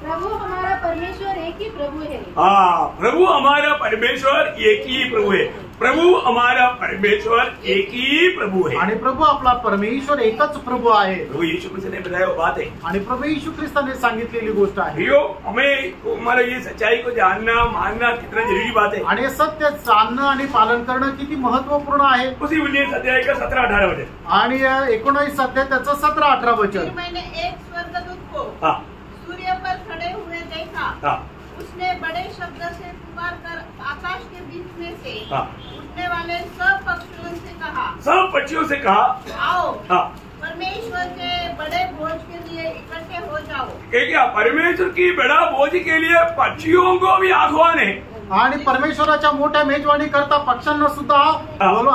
प्रभु हमारा परमेश्वर एक ही प्रभु है। हाँ प्रभु हमारा परमेश्वर एक ही प्रभु है। प्रभु हमारा परमेश्वर एक ही प्रभु है। आणि प्रभू आपला परमेश्वर एकच प्रभू आहे। प्रभु यीशु मसीह ने बताया वो बात है। आणि प्रभू येशू ख्रिस्ताने सांगितलेली गोष्ट आहे। प्रियो हमें ये सच्चाई को जानना मानना कितना जरूरी बात है। आणि सत्य जाणणं आणि पालन करणं किती महत्वपूर्ण आहे। उसी 19 अध्याय का 17-18 वचन। आणि 19 अध्याय त्याचं 17-18 फिर वचन। मैंने एक स्वर्गदूत को हाँ सूर्य पर खड़े हुए देखा। हाँ उसने बड़े शब्द से पुकार कर आकाश के बीच में से हाँ उड़ने वाले सब पक्षियों से कहा, सब पक्षियों से कहा आओ हाँ परमेश्वर के बड़े भोज के लिए इकट्ठे हो जाओ। क्या परमेश्वर की बड़ा भोज के लिए पक्षियों को भी आह्वान है। आणि परमेश्वराच्या मोठ्या मेजवानी करता पक्ष्यांना सुद्धा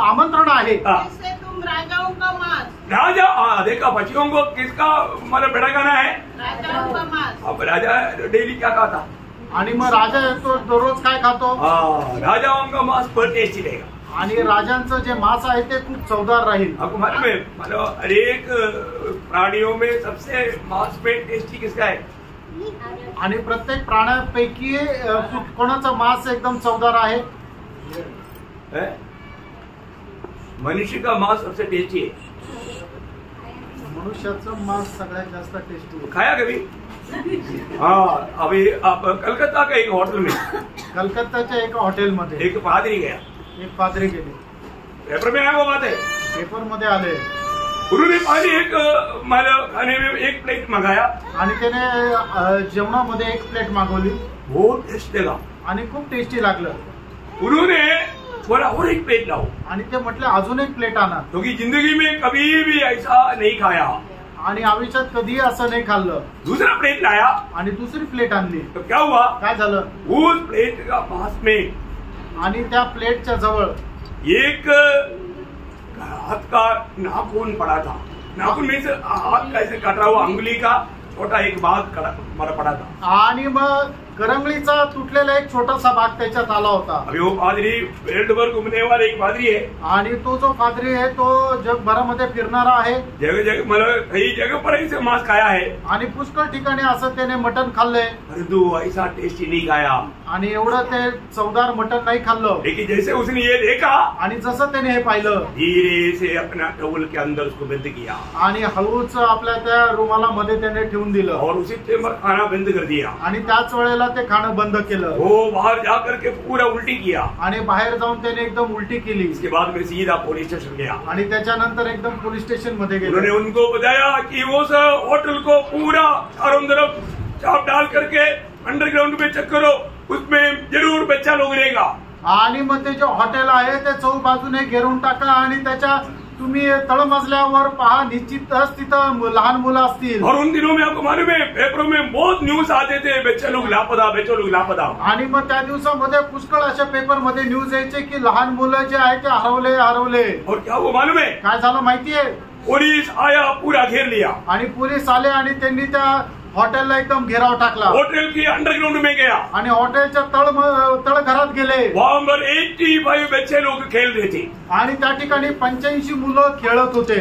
आमंत्रण आहे। जिससे तुम राजाओं का मांस, राजा देखा पक्षियों को किसका मतलब बड़ा गाना है, राजाओं का मांस। अब राजा डेली क्या खाता, आणि मग राजा तो दररोज काय खातो, राजाओं का मांस बहुत टेस्टी रहेगा। आणि राजांचं जे मांस आहे ते खूप चवदार राहील। आपको मालूम है मतलब हर एक प्राणियों में सबसे मांस में टेस्टी किसका है, आणि प्रत्येक प्राण्यापैकी कोणाचं मांस एकदम चवदार आहे, मनुष्य का मांस सबसे टेस्टी है। मनुष्याचं मांस सगळ्यात जास्त टेस्टी आहे। खाया कभी? हाँ अभी आप कलकत्ता का एक होटल में, कलकत्ताच्या एका हॉटेलमध्ये एक पादरी गया, एक पादरी गेले, पेपर में आया वो बात है, पेपर मध्ये आले, उन्होंने पहले एक मतलब खाने में एक प्लेट मंगाया आणि त्याने जेवणामध्ये एक प्लेट मागवली, बहुत टेस्ट लगा आणि खूप टेस्टी लागलं। उन्होंने बोला और एक प्लेट लाओ, आणि ते म्हटले अजून एक प्लेट आणा, क्योंकि जिंदगी में कभी भी ऐसा नहीं खाया। आणि आयुष्यात कधी असं नाही खाल्लं। दूसरा प्लेट लाया आणि दुसरी प्लेट आणली, तो क्या हुआ, काय झालं, उस प्लेट का पास में आणि त्या प्लेटच्या जवळ एक हाथ का नाखून पड़ा था। नाखून मीन्स हाथ कैसे कटा हुआ, अंगुली का छोटा एक भाग मला पड़ा था। आणि मग करंगळीचा तुटलेला एक छोटासा भाग त्याच्यात आला होता। अभी वो पादरी वर्ल्ड भर घूमने वाला एक पादरी है, आणि तो जो पादरी आहे तो जगभरामध्ये फिरणारा आहे। जगह जगह मतलब कई जगह पर ऐसे मांस खाया है, आणि पुष्कळ ठिकाणी असं त्याने मटण खाल्लंय, परंतु ऐसा टेस्टी नहीं खाया। आणि एवढं ते चवदार मटण नाही खाल्लं। लेकिन जैसे उसने ये देखा, आणि जसं त्याने हे पाहिलं, धीरे से अपना टॉवल के अंदर उसको बंद किया आणि हळूच आपल्या त्या रुमालामध्ये त्याने ठेवून दिलं, और उसी टाइम पर खाना बंद कर दिया। आणि त्याच वेळेला ते खाणं बंद केलं। वो बाहर जाकर के पूरा उल्टी किया, आणि बाहेर जाऊन त्याने एकदम उलटी केली। इसके बाद में सीधा पुलिस स्टेशन गया। आणि त्याच्यानंतर एकदम पोलीस स्टेशन मध्ये उन्होंने गेले। उनको बताया कि वो होटल को पूरा चारों तरफ चाप डाल करके अंडरग्राउंड में चेक करो, उसमें जरूर बच्चा लोग रहेगा। आणि मग ते जे हॉटेल आहे ते चौ बाजूने घेरून टाका, आणि त्याच्या तुम्ही तळमजल्यावर पहा, निश्चितच तिथं लहान मुलं असतील। और उन दिनों में आपको मालूम है पेपरों में बहुत न्यूज आते थे, बच्चे लोग लापता, बच्चे लोग लापता। आणि मग त्या दिवसामध्ये पुष्कळ अशा पेपरमध्ये न्यूज यायचे की लहान मुलं जे आहे ते हरवले हरवले। और क्या वो मालूम है, काय झालं माहितीये? पुलिस आया, पूरा घेर लिया। आणि पोलीस आले आणि त्यांनी त्या हॉटेलला एकदम घेराव टाकला, होटल के अंडरग्राउंड में गया, आणि हॉटेलच्या तळघरात गेले। वहां पर 85 बच्चे लोग खेल रहे थे। आणि त्या ठिकाणी 85 मुलं खेळत होते।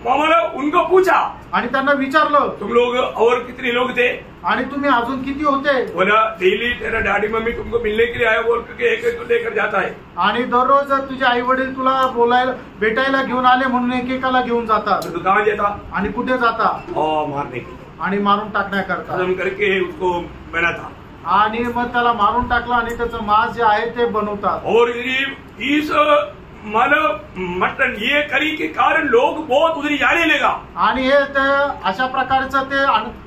मामा उनको पूछा, आणि त्यांना विचारलं, तुम लोग और कितने लोग थे? आणि तुम्ही अजून किती होते? बोला डेली तेरा डैडी मम्मी तुमको मिलने के लिए आया, बोल करके एक को लेकर जाता है। आणि दररोज तुझे आई वडील तुला बोलायला भेटायला घेऊन आले म्हणून एकेकाला घेऊन जातात। तो कहाँ जाता? आणि कुठे जाता? और मारने के, आणि मारून टाकण्याकरता। खत्म करके उसको बना था। आणि मग त्याला मारून टाकलं, आणि त्याचं मांस जे आहे ते बनवतात। और इस मटन ये करी के कारण लोग बहुत उधर जाने लगा। आणि हे ते अशा प्रकारचं ते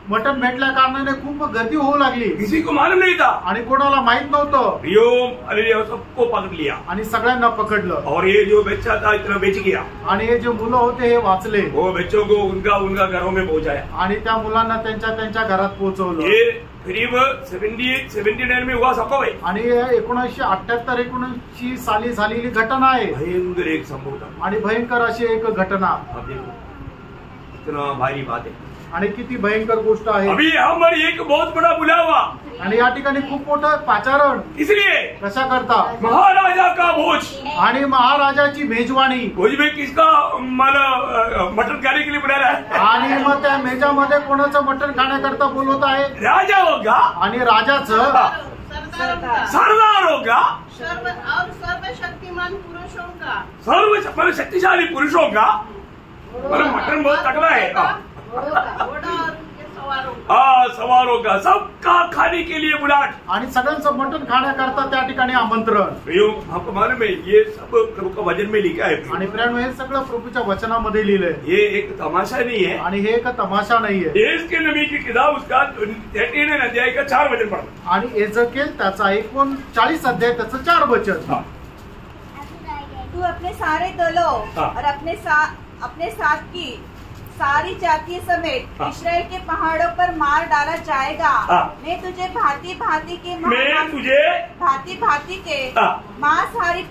मटण भेटल्या कारणाने खूप गर्दी होऊ लागली। किसी को मालूम नहीं था, आणि कोणाला माहित नव्हतं। रियो सबको पकड़ लिया, आणि सगळ्यांना पकडलं। और ये जो बच्चा था इतना बेच गया। आणि हे जे मुलं होते हे वाचले। वो बच्चों को उनका घरों में पहुंचाया, आणि त्या मुलांना त्यांच्या घरात पोहोचवलं। ये करीब 79 में हुआ सबको भाई। आणि 1978-79 साली झालेली घटना आहे। भयंकर एक संभव था, आणि भयंकर अशी एक घटना। आप देखो इतना भारी बात है। आणि किती भयंकर गोष्ट आहे। अभी यहाँ पर एक बहुत बड़ा बुलावा, आणि या ठिकाणी खूप मोठं पाचारण। इसलिए कशा करता? महाराजा का भोज, आणि महाराजाची मेजवानी। भोज में किसका मटन खाने के लिए बुला रहा है? आणि मग त्या मेजामध्ये कोणाचं मटण खाण्याकरता बोलवत आहे? राजा होगा, आणि राजाचं सरदार होगा, और सर्वशक्तिमान पुरुषों का, शक्तिशाली पुरुषों का। मटन बहुत तगड़ा है। घोड़ा और उनके सवारों का, सवारों का, सबका खाने के लिए बुलाट। आणि सगळ्यांचं मटण खाण्याकरता त्या ठिकाणी आमंत्रण। आपको मालूम है ये सब प्रभु का वचन में लिखा है। आणि प्रियांनो, हे सगळं प्रभूच्या वचनामध्ये लिहिलंय। ये एक तमाशा नहीं है, आणि हे एक तमाशा नाहीये। देश के नबी की किताब उसका 13 अध्याय का 4 वचन पढ़ना। आणि एजकेल त्याचा 39 अध्याय त्याचं 4 वचन। तू अपने सारे दलों हाँ। और अपने साथ की सारी जातियों समेत इस्राएल के पहाड़ों पर मार डाला जाएगा। मैं तुझे भांति भांति के मांसाहारी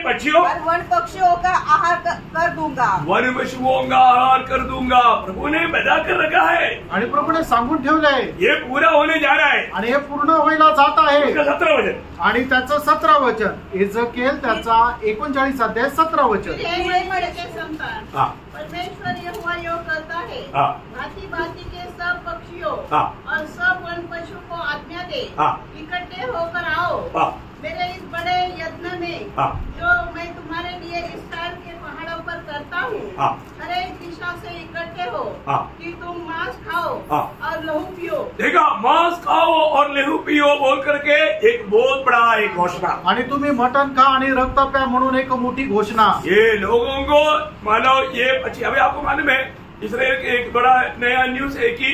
पक्षियों और वन पक्षियों का आहार कर दूंगा। वन पशुओं का आहार कर दूंगा। प्रभु ने बता कर रखा है, आणि प्रभूने सांगून ठेवलंय ये पूरा होने जा रहा है। आणि हे पूर्ण व्हायला जात आहे। उसका 17 वचन, आणि त्याचं 17 वचन। एजकेल त्याचा 39 अध्याय 17 वचन। के संतान, हाँ। परमेश्वर यहोवा यो करता है, हाँ। भांति भांति के सब पक्षियों हाँ। और सब वन पशु को आज्ञा दे, हाँ। इकट्ठे होकर आओ हाँ। मेरे इस बड़े यज्ञ में, हाँ। जो मैं तुम्हारे लिए इस्राएल के पहाड़ों पर करता हूँ। हाँ। हर एक दिशा से इकट्ठे हो, हाँ। कि तुम मांस खाओ, हाँ। और लहू पियो। देखा, मांस खाओ और लहू पियो बोल करके एक बहुत बड़ा एक घोषणा। आणि तुम्ही मटण खा आणि रक्त प्या म्हणून एक मोठी घोषणा। ये लोगों को मानो ये अभी आपको मालूम है इसराइल के एक बड़ा नया न्यूज है कि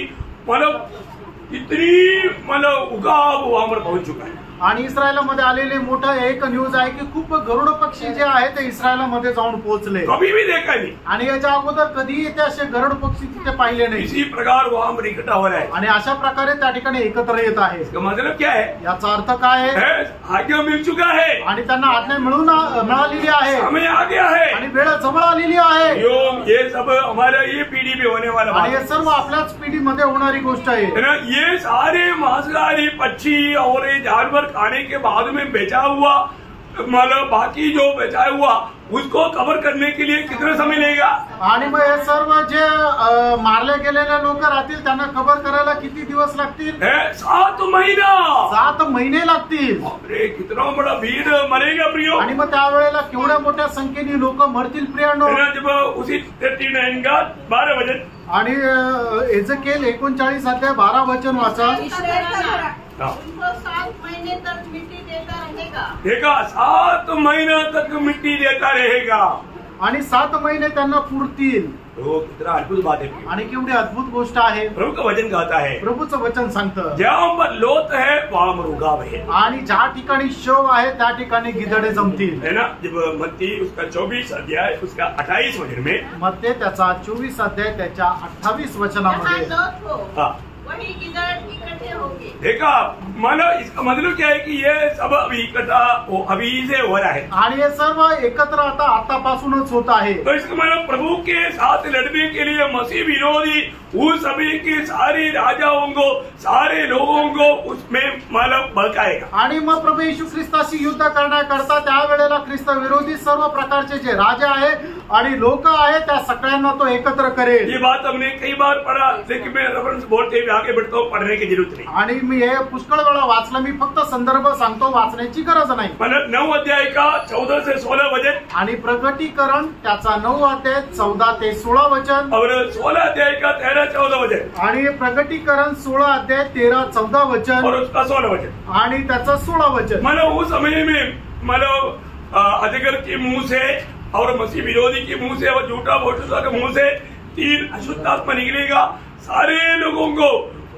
मतलब इतनी मतलब उगाव वहां पर पहुंच चुका है। आणि इस्रायलमध्ये आलेले मोठं एक न्यूज आहे की खूप गरुड पक्षी जे आहे ते इस्रायलमध्ये जाऊन पोहोचले कभी भी देखा नहीं, आणि याच्या अगोदर कधीही ते असे गरुड पक्षी तिथे पाहिले नाही इसी प्रकार वहाँ पर इकट्ठा हो रहा है। आणि अशा प्रकारे त्या ठिकाणी एकत्र येत आहे। इसका मतलब क्या है? याचा अर्थ काय आहे? आज्ञा मिल चुका है आणि त्यांना आज्ञा मिळालेली आहे समय आ गया है आणि वेळ जवळ आलेली आहे। ये सब हमारा ये पीढ़ी में होने वाला आणि हे सर्व आपल्याच पिढीमध्ये होणारी गोष्ट आहे। है ना। ये सारे मांसाहारी पक्षी और ये जानवर खाने के बाद में बेचा हुआ मतलब बाकी जो बेचा हुआ उसको कवर करने के लिए कितना समय लेगा? आणि मग हे सर्व जे मारले गेलेले लोक राहतील त्यांना कव्हर करायला किती दिवस लागतील? 7 महीना। 7 महिने लागतील। अरे कितना बड़ा भीड़ मरेगा प्रियो। आणि मग त्यावेळेला केवढ्या मोठ्या संख्येने लोक मरतील प्रियानो। जब उसी 39 का 12 वचन आणि एजेकिएल 39 अध्याय 12 वचन वाचा। उनको 7 महीने तक मिट्टी देता रहेगा। देखा 7 महीना तक मिट्टी देता रहेगा आणि 7 महिने त्यांना पुरतील। तो कितना अद्भुत बात है आणि केवढी अद्भुत गोष्ट आहे। प्रभु का वचन कहता है, प्रभूचं वचन सांगतं जहाँ पर लोथ है वहाँ मृगाव है। आणि ज्या ठिकाणी शव आहे त्या ठिकाणी गिधडे जमतील, है ना। जब मत्ती उसका 24 अध्याय उसका 28 वचन में मध्ये त्याचा 24 अध्याय त्याच्या 28 वचनामध्ये जहाँ लोथ हो हाँ वही गिदड़ इकट्ठे होंगे। देखा मानो इसका मतलब क्या है कि ये सब अभी इकट्ठा अभी से हो रहा है आणि हे सर्व एकत्र आतापासूनच होत आहे। तो इसका मतलब प्रभु के साथ लड़ने के लिए मसीह विरोधी उस सभी के सारे राजाओं को सारे लोगों को उसमें मतलब भड़काएगा। आणि मग प्रभू येशू ख्रिस्ताशी युद्ध करण्याकरता त्यावेळेला ख्रिस्त विरोधी सर्व प्रकारचे जे राजा आहे आणि लोक आहे त्या सगळ्यांना तो एकत्र करेल। ये बात हमने कई बार पढ़ा, लेकिन मैं रेफरेंस बोलते हुए आगे बढ़ता हूँ, पढ़ने की जरूरत नहीं। आणि मी हे पुष्कळ वेळा वाचलं, मी फक्त संदर्भ सांगतो, वाचण्याची गरज नाही। मतलब 9 अध्याय का 14 से 16 वचन आणि प्रगटीकरण त्याचा 9 अध्याय 14 ते 16 वचन और 16 अध्याय का 13-14 वचन आणि प्रगटीकरण 16 अध्याय 13-14 वचन और उसका 16 वचन आणि त्याचा 16 वचन। मतलब उस समय में मतलब अजगर के मुंह से और मसीह विरोधी के मुंह से और झूठा भविष्यवक्ता के मुंह से 3 अशुद्ध आत्मा निकलेगा, सारे लोगों को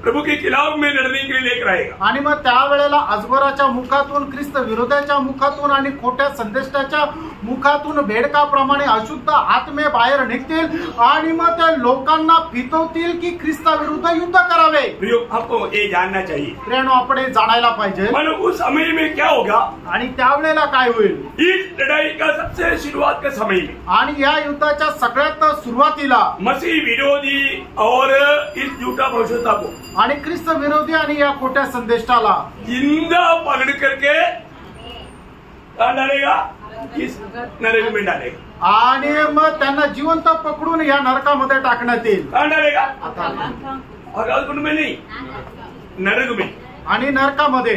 प्रभु के खिलाफ में लड़ने के लिए लेकर आएगा। आणि मग त्यावेळेला अजगराच्या मुखातून ख्रिस्त विरोधाच्या मुखातून आणि खोट्या संदेष्टाच्या मुखातून बेडकाप्रमाणे अशुद्ध आत्मे बाहेर निघतील आणि मग त्या लोकांना फितवतील की ख्रिस्ता विरुद्ध युद्ध करावे। प्रियो आपको ये जानना चाहिए, प्रियानो आपण हे जाणायला पाहिजे। मतलब उस समय में क्या होगा आणि त्यावेळेला काय होईल? इस लड़ाई का सबसे शुरुआत के समय में आणि या युद्धाच्या सगळ्यात सुरुवातीला मसीह विरोधी और इस झूठा भविष्यवक्ता को आणि ख्रिस्त विरोधी आणि या खोट्या संदेष्टाला जिंदा पकड़ करके डालेगा, इस नरक में डालेगा। आणि मग त्यांना जिवंत पकडून या नरकामध्ये टाकण्यात येईल। डालेगा आता अकाल कुंड में नहीं, नरक में। आणि नरकामध्ये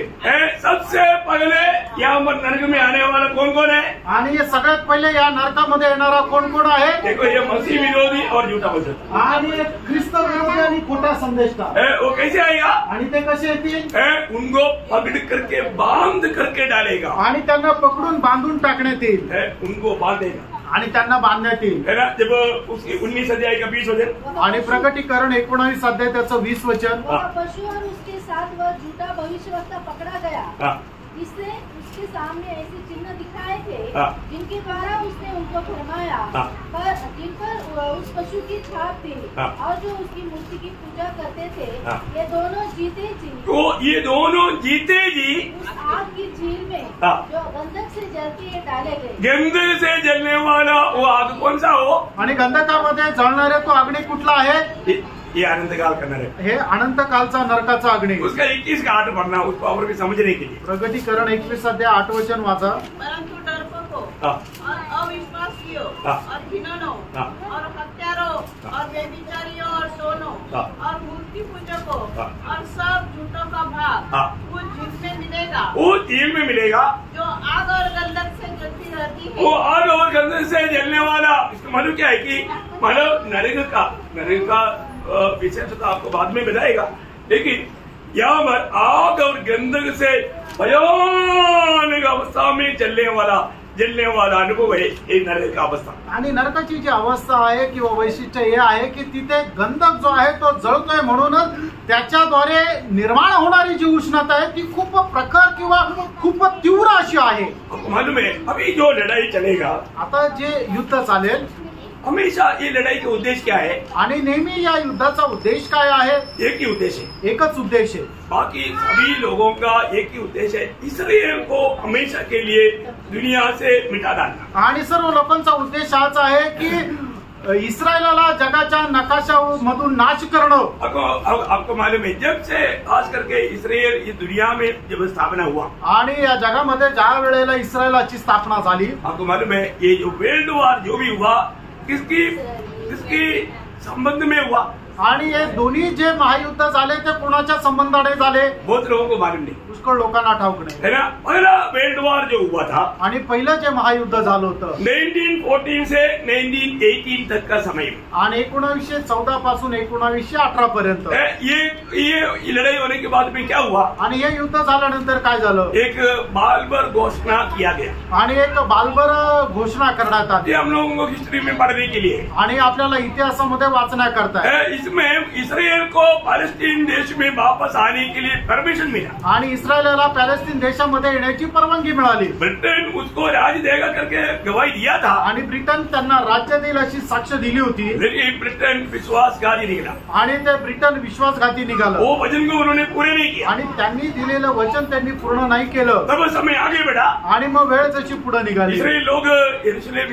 सबसे पहले यहाँ पर नरक में आने वाला कौन कौन है? आणि हे सगळ्यात पहिले या नरकामध्ये येणारा कोण कोण आहे? देखो ये मसीह विरोधी और झूठा भविष्यवक्ता आणि ख्रिस्त विरोधी आणि खोटा संदेष्टा। वो कैसे आएगा? आणि ते कसे येतील? उनको पकड़ करके बांध करके डालेगा आणि त्यांना पकडून बांधून टाकण्यात येईल उनको बांधेगा आणि त्यांना बांधण्यात येईल। है ना। जब उसकी 19 अध्याय का 20 वचन आणि प्रकटीकरण 19 अध्याय त्याचं 20 वचन। पशु और उसके साथ वह झूठा भविष्यवक्ता पकड़ा गया, इसने उसके सामने ऐसे चिन्ह दिखाए थे जिनके द्वारा उसने उनको भरमाया, पर जिन पर उस पशु की छाप थी और जो उसकी मूर्ति की पूजा करते थे, ये दोनों जीते जी तो ये दोनों जीते जी उस आग की झील में जो गंधक से जलती है डाले गए। गंध से जलने वाला वो आग कौन सा हो? आणि गंधकामध्ये जळणारे तो अग्नी कुठला आहे? ये अनंत काल करना है, हे अनंत कालचा नरकाचा अग्नी। उसका 21 का 8 पढ़ना उसको और भी समझने के लिए। प्रगटीकरण 21 अध्याय 8 वचन वाचा। परंतु डरपोकों और अविश्वासियों और घिनौनों और हत्यारों और व्यभिचारियों और सोनों और मूर्ति पूजकों और सब झूठों का भाग उस झील में मिलेगा, वो झील में मिलेगा जो आग और गंधक से जलती रहती है। वो आग और गंधक से जलने वाला। इसका मतलब क्या है कि मतलब नरक का विषय तो आपको बाद में बताएगा, लेकिन यहाँ पर आग और गंधक से भयानक अवस्था में चलने वाला जलने वाला अनुभव है ये नरक का अवस्था। आणि नरकाची जी अवस्था आहे किंवा वैशिष्ट्य हे आहे की तिथे गंधक जो आहे तो जळतोय, म्हणूनच त्याच्याद्वारे निर्माण होणारी जी उष्णता आहे ती खूप प्रखर किंवा खूप तीव्र अशी आहे। आपको मालूम है अभी जो लड़ाई चलेगा, आता जे युद्ध चालेल, हमेशा ये लड़ाई का उद्देश्य क्या है? आणि नेहमी या युद्धाचा उद्देश काय आहे? एक ही उद्देश्य है, एकच उद्देश आहे। बाकी सभी लोगों का एक ही उद्देश्य है, इस्राएल को हमेशा के लिए दुनिया से मिटा डालना। आणि सर्व लोकांचा उद्देश हाच आहे की इस्रायलाला जगाच्या नकाशामधून नाश करणं। आपको मालूम है जब से खास करके इस्राएल ये दुनिया में जब स्थापना हुआ, आणि या जगामध्ये ज्या वेळेला इस्रायलाची स्थापना झाली, आपको मालूम है ये जो वर्ल्ड वॉर जो भी हुआ किसकी संबंध में हुआ, आणि हे दोन्ही जे महायुद्ध झाले ते कोणाच्या संबंधाने झाले बहुत लोगों को मालूम नहीं, पुष्कळ लोकांना ठाऊक नाही, है ना। पहला वर्ल्ड वॉर जो हुआ था, आणि पहिलं जे महायुद्ध झालं होतं 1914 से 1918 तक का समय, आणि 1914 पासून 1918 पर्यंत ये लड़ाई होने के बाद में क्या हुआ, आणि हे युद्ध झाल्यानंतर काय झालं? एक बालबर घोषणा किया गया, आणि एक बालबर घोषणा करण्यात आली। ये हम लोगों को हिस्ट्री में पढ़ने के लिए, आणि आपल्याला इतिहासामध्ये वाचण्याकरता इसमें इस्राएल को पैलेस्टीन देश में वापस आने के लिए परमिशन मिला, आणि इस्रायलला पॅलेस्टीन देशामध्ये येण्याची परवानगी मिळाली। ब्रिटेन उसको राज्य देगा करके गवाही दिया था, आणि ब्रिटन त्यांना राज्य देईल अशी साक्ष दिली होती, लेकिन ब्रिटेन विश्वासघाती निकला, आणि ते ब्रिटन विश्वासघाती निघालं, वो वचन को उन्होंने पूरे नहीं किया, आणि त्यांनी दिलेलं वचन त्यांनी पूर्ण नाही केलं। तब समय आगे बढ़ा, आणि मग वेळ जशी पुढे निघाली, इस्राएल लोग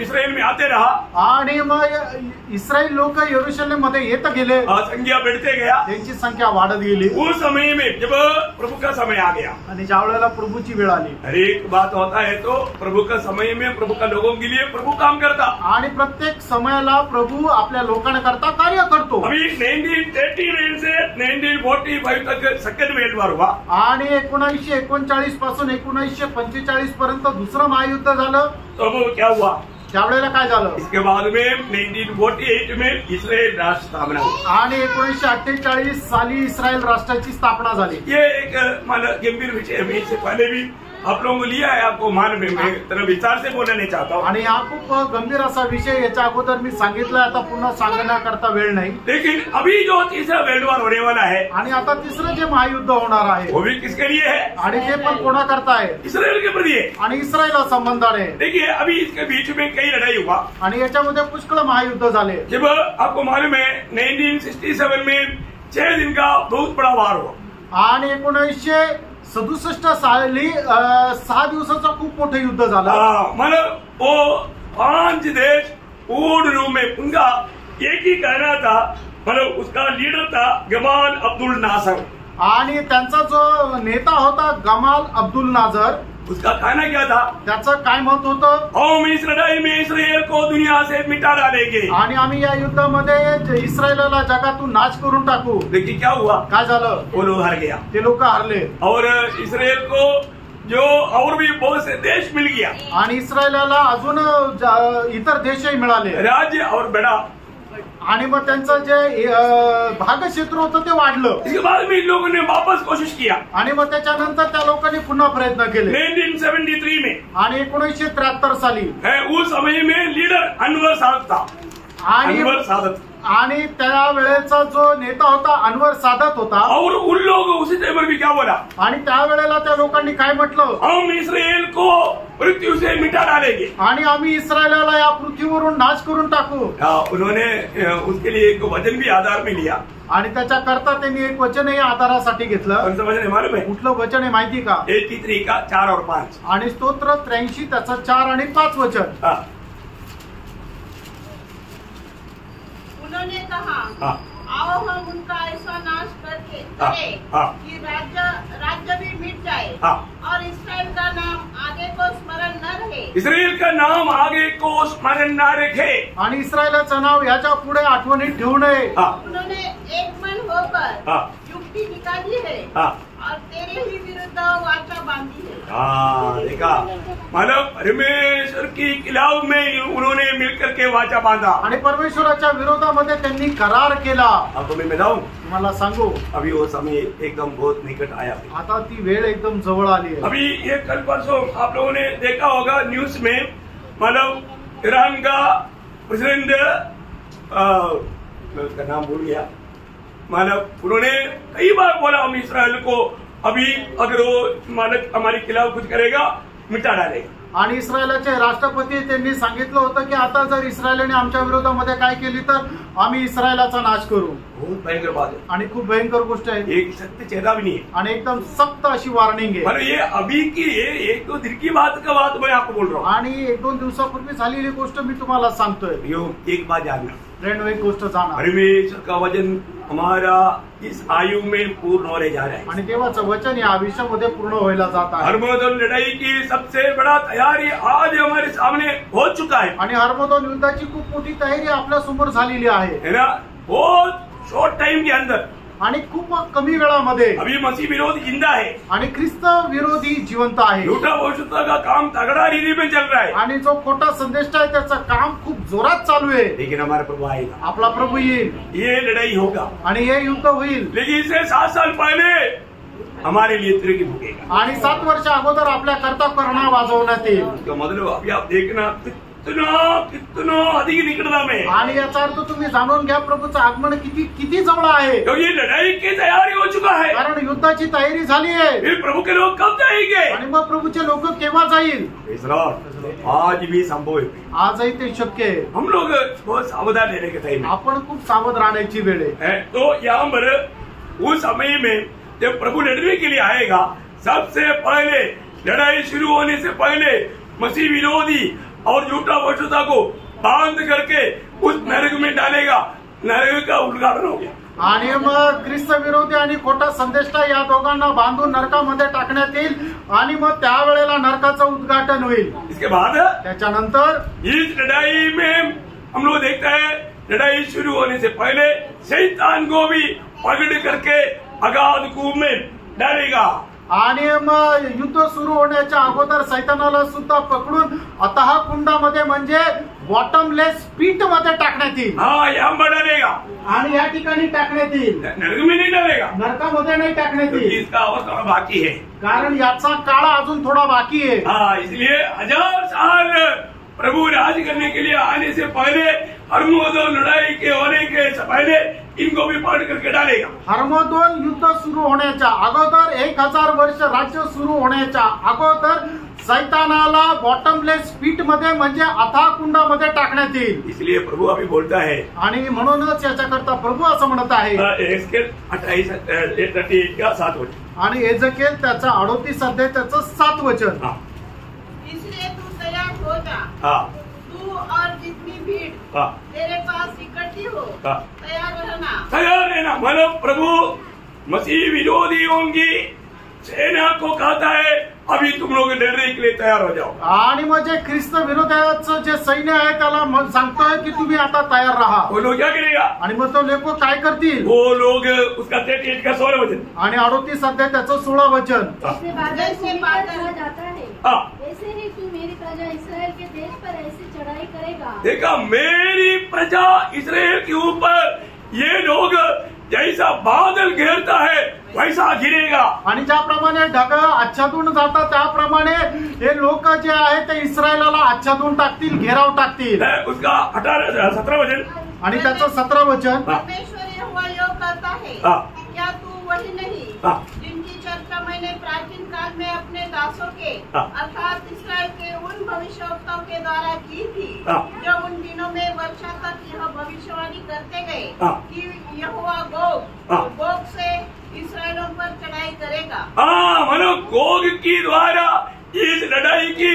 इस्राएल में आते रहा, आणि मग इस्रायल लोक यरूशलेम मध्ये येत गेले, संख्या बढ़ते गया, त्यांची संख्या वाढत गेली। उस समय में जब प्रभु का समय आ गया, आणि ज्या वेळेला प्रभूची वेळ आली, हर एक बात होता है तो प्रभु का समय में प्रभु का लोगों के लिए प्रभु काम करता, आणि प्रत्येक समयाला प्रभू आपल्या लोकांकरता कार्य करतो। अभी 1939 से 1945 तक सेकंड वर्ल्ड वॉर हुआ, आणि 1939 पासून 1945 पर्यंत दुसरं महायुद्ध झालं। तो क्या हुआ, त्यावेळेला काय झालं? इसके बाद में 1948 में इस्राएल राष्ट्र स्थापना हुई, आणि 1948 साली इस्रायल राष्ट्राची स्थापना झाली। ये एक मतलब गंभीर विषय है, इससे पहले भी आप लोगों को लिया है, आपको मान में मैं तरह विचार से बोलना नहीं चाहता हूँ, आणि हा खूप गंभीर असा विषय याच्या अगोदर मी सांगितलं, आता पुन्हा सांगण्याकरता वेळ नाही। लेकिन अभी जो तीसरा वर्ल्ड वॉर होने वाला है, आणि आता तिसरं जे महायुद्ध होणार आहे वो भी किसके लिए है? आणि ते पण कोणाकरता आहे? इस्राएल के प्रति है। आणि इस्रायला संबंधाने। देखिए अभी इसके बीच में कई लड़ाई हुआ, आणि याच्यामध्ये पुष्कळ महायुद्ध झाले। जब आपको मालूम है 1967 में 6 दिन का बहुत बड़ा वार हुआ, आणि 1967 साली 6 दिवसाचं खूप मोठं युद्ध झालं। मतलब वो 5 देश पूर्ण रूप में, उनका एक ही कहना था, मतलब उसका लीडर था गमाल अब्दुल नासर, आणि त्यांचा जो नेता होता गमाल अब्दुल नाजर, उसका कहना क्या था, त्याचं काय मत होतं? हम इस लड़ाई में इस्राएल को दुनिया से मिटा डालेंगे, आणि आम्ही या युद्धामध्ये इस्रायलला जगातून नाश करून टाकू। लेकिन क्या हुआ, काय झालं? वो लोग हार गया, ते लोक हारले, और इस्राएल को जो और भी बहुत से देश मिल गया, आणि इस्रायलला अजून इतर देशही मिळाले, राज्य और बड़ा, आणि मग त्यांचं जे भागक्षेत्र होतं ते वाढलं। इसके बाद में इन लोगों ने वापस कोशिश किया, आणि मग त्याच्यानंतर त्या लोकांनी पुन्हा प्रयत्न केले 1973 में, आणि 1973 साली उस समय में लीडर अनवर सादत था, अनवर सादत, आणि त्या वेळेचा जो नेता होता अनवर सादत होता, और उन लोग उसी टाइम पर भी क्या बोला, आणि त्यावेळेला त्या लोकांनी काय म्हटलं, हम इस्राएल को पृथ्वी से मिटा डालेंगे, आणि आम्ही इस्रायलला या पृथ्वीवरून नाश करून टाकू। उन्होंने उसके लिए एक वचन भी आधार में लिया, आणि त्याच्याकरता त्यांनी एक वचनही आधारासाठी घेतलं। कौन सा वचन है मालूम है? कुठलं वचन आहे माहिती का? 83 का 4 और 5, आणि स्तोत्र 83 त्याचं 4 आणि 5 वचन। उन्होंने कहा, आओ हम उनका ऐसा नाश करें कि राज्य भी मिट जाए, और इस्राएल का नाम आगे को स्मरण न रहे, इस्राएल का नाम आगे को स्मरण न रखे, आणि इस्रायलाचं नाव याच्या पुढे आठवणीत ठेवू नये। उन्होंने एक मन होकर युक्ति निकाली है, और तेरे ही विरुद्ध वाचा बांधी है। देखा, मतलब परमेश्वर की खिलाफ में उन्होंने मिलकर के वाचा बांधा। आणि परमेश्वराच्या विरोधामध्ये त्यांनी करार केला। अब तो मैं बताऊं, मला सांगू, अभी वो समय एकदम बहुत निकट आया है। आता ती वेळ एकदम जवळ आली आहे। अभी ये कल परसों आप लोगों ने देखा होगा न्यूज में, मतलब ईरान का प्रेसिडेंट, मैं उसका नाम भूल गया, मतलब उन्होंने कई बार बोला हम इसराइल को अभी अगर वो मालक हमारे खिलाफ कुछ करेगा मिटा डालेगा। आणि इस्रायलचे राष्ट्रपती त्यांनी सांगितलं होतं की आता जर इस्रायलने आमच्या विरोधामध्ये काय केली तर आम्ही इस्रायलाचा नाश करू। बहुत भयंकर बात है आणि खूप भयंकर गोष्ट आहे। एक सत्य चेतावनी है आणि एकदम सख्त अशी वॉर्निंग आहे। पर ये अभी की एक दो दिन की बात का बात मैं आपको बोल रहा हूँ। आणि 1-2 दिवसापूर्वी झालेली गोष्ट मी तुम्हाला सांगतोय। यो एक बात जानना, फ्रेंड, एक गोष्ट जाणा, परमेश्वर का वचन हमारा इस आयु में पूर्ण होने जा रहा है आणि देवाचं वचन या आयुष्यामध्ये पूर्ण व्हायला जात आहे। हरमोदन लड़ाई की सबसे बड़ा तैयारी आज हमारे सामने हो चुका है आणि हरमोदन युद्धाची खूप मोठी तयारी आपल्या समोर झालेली आहे, है ना। बहुत शॉर्ट टाइम के अंदर आणि खूप कमी वेळामध्ये अभी मसीह विरोध जिंदा है आणि ख्रिस्त विरोधी जिवंत आहे। झूठा भविष्यता का काम तगड़ा रीति में चल रहा है, आणि जो खोटा संदेश आहे त्याचं काम खूप जोरात चालू आहे। लेकिन हमारा प्रभु आएगा, आपला प्रभू येईल ये लड़ाई होगा, आणि हे युद्ध होईल। लेकिन इससे 7 साल पहले हमारे लिए तिरंगी फूकेगा। आणि 7 वर्ष अगोदर आपल्या करता करणा वाजवण्यात येईल। तो मतलब अभी आप देखना कितना अधिक निकटता में, आणि याचा अर्थ तुम्ही जाणून घ्या प्रभूचं आगमन किती जवळ आहे। क्योंकि लड़ाई की तैयारी हो चुका है। कारण युद्धाची तयारी झाली आहे। फिर प्रभु के लोग कब जाएंगे? आणि मग प्रभूचे लोक केव्हा जाईल? आज भी संभव है, आजही ते शक्य आहे। हम लोग बहुत सावधान रहने के टाइम आपण खूप सावध राहण्याची वेळ आहे। तो यहाँ पर उस समय में जब प्रभु लड़ने के लिए आएगा, सबसे पहले लड़ाई शुरू होने से पहले मसीह विरोधी और झूठा भविष्यता को बांध करके उस नरक में डालेगा। नरक का उद्घाटन हो गया। आणि मग ख्रिस्त विरोधी आणि खोटा संदेष्टा या दोघांना बांधून नरकामध्ये टाकण्यात येईल आणि मग त्यावेळेला नरकाचं उद्घाटन होईल। इसके बाद त्याच्यानंतर इस लड़ाई में हम लोग देखते हैं, लड़ाई शुरू होने से पहले शैतान को भी पकड़ करके अगाध कूप में डालेगा। आणि मग युद्ध सुरू होण्याच्या अगोदर सैतानाला सुद्धा पकडून अथाह कुंडामध्ये म्हणजे बॉटमलेस पीट मध्ये टाकण्यात येईल। हाँ, यहाँ पर डालेगा आणि या ठिकाणी टाकण्यात येईल, नरक में नहीं डालेगा, नरकामध्ये नाही टाकण्यात येईल। इसका और थोड़ा बाकी है, कारण याचा काळ अजून थोडा बाकी आहे। हाँ, इसलिए 1000 साल प्रभु राज करने के लिए आने से पहले, हरमोदन लड़ाई के होने के पहले इनको भी पकड़ करके डालेगा। हरमोदन युद्ध सुरू होण्याच्या अगोदर 1000 वर्ष राज्य सुरू होण्याच्या अगोदर सैतानाला बॉटमलेस पीट मध्ये म्हणजे अथाह कुंडामध्ये टाकण्यात येईल। इसलिए प्रभु अभी बोलता है, आणि म्हणूनच याच्याकरता प्रभू असं म्हणत आहे, एस्केल 28:38 का 7 वचन, आणि एजकेल त्याचा 38 अध्याय त्याचं 7 वचन। इसलिए तू तैयार हो जा, हाँ, तू और जितनी भीड़ हाँ, तेरे पास इकट्ठी हो, हाँ, तैयार रहना। तैयार रहना। मतलब प्रभु मसीह विरोधियों की सेना को कहता है, अभी तुम लोग लड़ने के लिए तैयार हो जाओ। आणि मग जे ख्रिस्त विरोधाचं जे सैन्य आहे त्याला सांगतोय की तुम्ही आता तयार राहा। वो लोग क्या करेगा? आणि मग तो लोक काय करतील? वो लोग उसका 33 का 16 वचन, आणि 38 अध्याय त्याचं 16 वचन। जैसे बादल भूमि पर छा जाता है, हाँ, ऐसे ही तू मेरी प्रजा इसराइल के देश पर ऐसी चढ़ाई करेगा। देखा, मेरी प्रजा इसराइल के ऊपर ये लोग जैसा बादल घेरता है वैसा गिरेगा। आणि ज्याप्रमाणे ढग आच्छादून जातात त्याप्रमाणे हे लोक जे आहेत ते इस्रायलाला आच्छादून टाकतील, घेराव टाकतील। उसका 17 वचन, आणि त्याचं 17 वचन। परमेश्वर यहोवा योग करता है, हाँ, क्या तू वही नहीं हाँ, जिनकी चर्चा मैंने प्राचीन काल में अपने दासों के हाँ, अर्थात इसराइल के उन भविष्यवक्ताओं के द्वारा की थी, हाँ, जो उन दिनों में वर्षा तक यह भविष्यवाणी करते गए हाँ, कि यहोवा गोग हाँ, गोग से इसराइलों पर चढ़ाई करेगा। हाँ, मानो गोग की द्वारा इस लड़ाई की,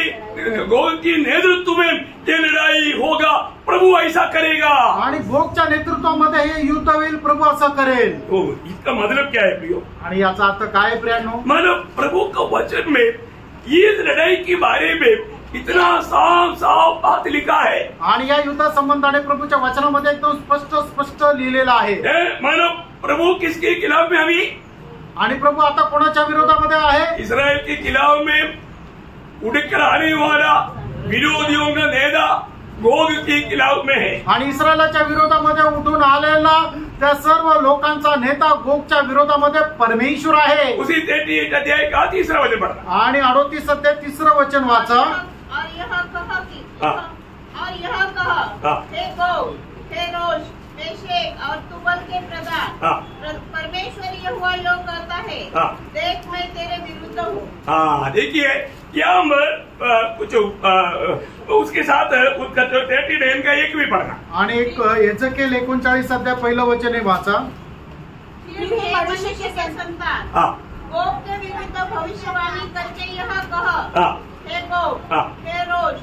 गोग की नेतृत्व में ये लड़ाई होगा, प्रभु ऐसा करेगा। आणि गोगच्या नेतृत्वामध्ये हे युद्ध होईल, प्रभू असं करेल। तो इसका मतलब क्या है प्रियो? आणि याचा अर्थ काय प्रियानो? मतलब प्रभु का वचन में इस लड़ाई के बारे में इतना साफ साफ बात लिखा है। आणि या युद्धा संबंधाने प्रभूच्या वचनामध्ये एकदम स्पष्ट लिहिलेलं आहे। मतलब प्रभु किसके खिलाफ में? अभी आणि प्रभू आता कोणाच्या विरोधामध्ये आहे? इसराइल के खिलाफ में उठकर आने वाला विरोधियों का नेता गोग के खिलाफ में है। आणि इस्रायलाच्या विरोधामध्ये उठून आलेला त्या सर्व लोकांचा नेता गोगच्या विरोधामध्ये परमेश्वर आहे। उसी 38 अध्याय का 3रा वचन पढ़ना। आणि 38 अध्याय 3रं वचन वाचा। और यह कहा हे गोग, हे रोश, मेशेक और तुबल के प्रधान, परमेश्वर यहोवा यो कहता है, देख मैं तेरे विरुद्ध हूँ। देखिए क्या कुछ उसके साथ उसका 39 का 1 भी पढ़ना। आणि एजेकिएल 39 अध्याय 1 वचन हे वाचा। फिर हे मनुष्य के संतान, गोग के विरुद्ध भविष्यवाणी करके यह कह, हे गोग, हे रोश,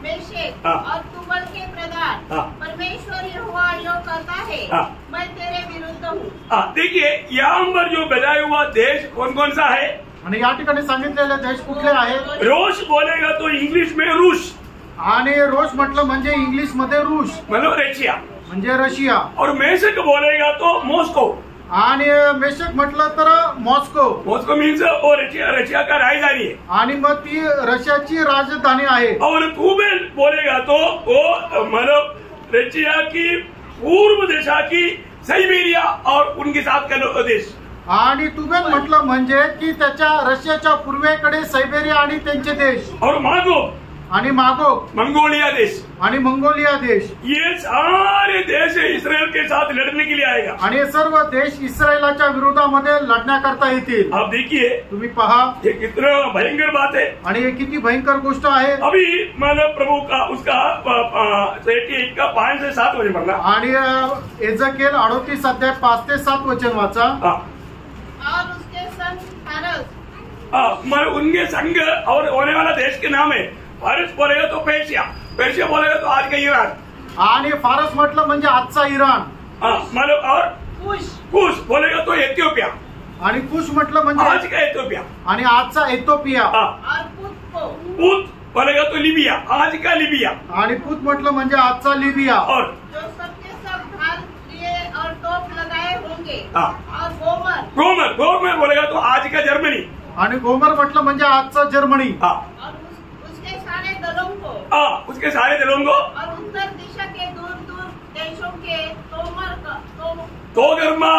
मेशेक और तुबल के प्रधान, परमेश्वर यहोवा यो कहता है, मैं तेरे विरुद्ध हूँ। देखिए यहाँ पर जो बताया हुआ देश कौन कौन सा है आणि या ठिकाणी सांगितलेले देश कुठले आहेत? रोश बोलेगा तो इंग्लिश में रूस, आणि रोश म्हटलं म्हणजे इंग्लिश मध्ये रूस मतलब रशिया, म्हणजे रशिया। और मेशक बोलेगा तो मॉस्को, आणि मेशक म्हटलं तर मॉस्को। मॉस्को मीन्स वो रशिया का राजधानी है, आणि मग ती रशियाची राजधानी आहे। और तुबेल बोलेगा तो वो मतलब रशिया की पूर्व दिशा की साइबेरिया और उनके साथ का देश। आणि तुबेल म्हटलं म्हणजे की त्याच्या रशियाच्या पूर्वेकडे सायबेरिया आणि त्यांचे देश, और मागोग आणि मागोग मंगोलिया देश, आणि मंगोलिया देश। ये सारे देश इस्राएल के साथ लड़ने के लिए आएगा। आणि हे सर्व देश इस्रायलाच्या विरोधामध्ये लढण्याकरता येतील। आप देखिए तुम्ही पहा ये कितना भयंकर बात है, आणि हे किती भयंकर गोष्ट आहे। अभी मानव प्रभु का उसका 38 का 5 से 7 वचन पढ़ना। आणि एजेकिएल 38 अध्याय 5 ते 7 वचन वाचा। और उसके संग फारस, मतलब उनके संग और होने वाला देश के नाम है। फारस बोलेगा तो पेर्शिया, पेर्शिया बोलेगा तो आज का ईरान, आणि फारस म्हटलं म्हणजे आजचा इराण। मतलब और कुश बोलेगा तो इथियोपिया, आणि कुश म्हटलं म्हणजे आज का इथियोपिया, आणि आजचा इथियोपिया। और पुत बोलेगा तो लिबिया, आज का लिबिया, आणि पुत म्हटलं म्हणजे आजचा लिबिया। और जो सबके सब ढाल लिए और टोप लगाए होंगे, और गोमर बोलेगा तो आज का जर्मनी, आणि गोमर म्हटलं म्हणजे आजचा जर्मनी। और उसके सारे दलों को, उसके सारे दलों को, और उत्तर दिशा के दूर दूर देशों के दो गर्मा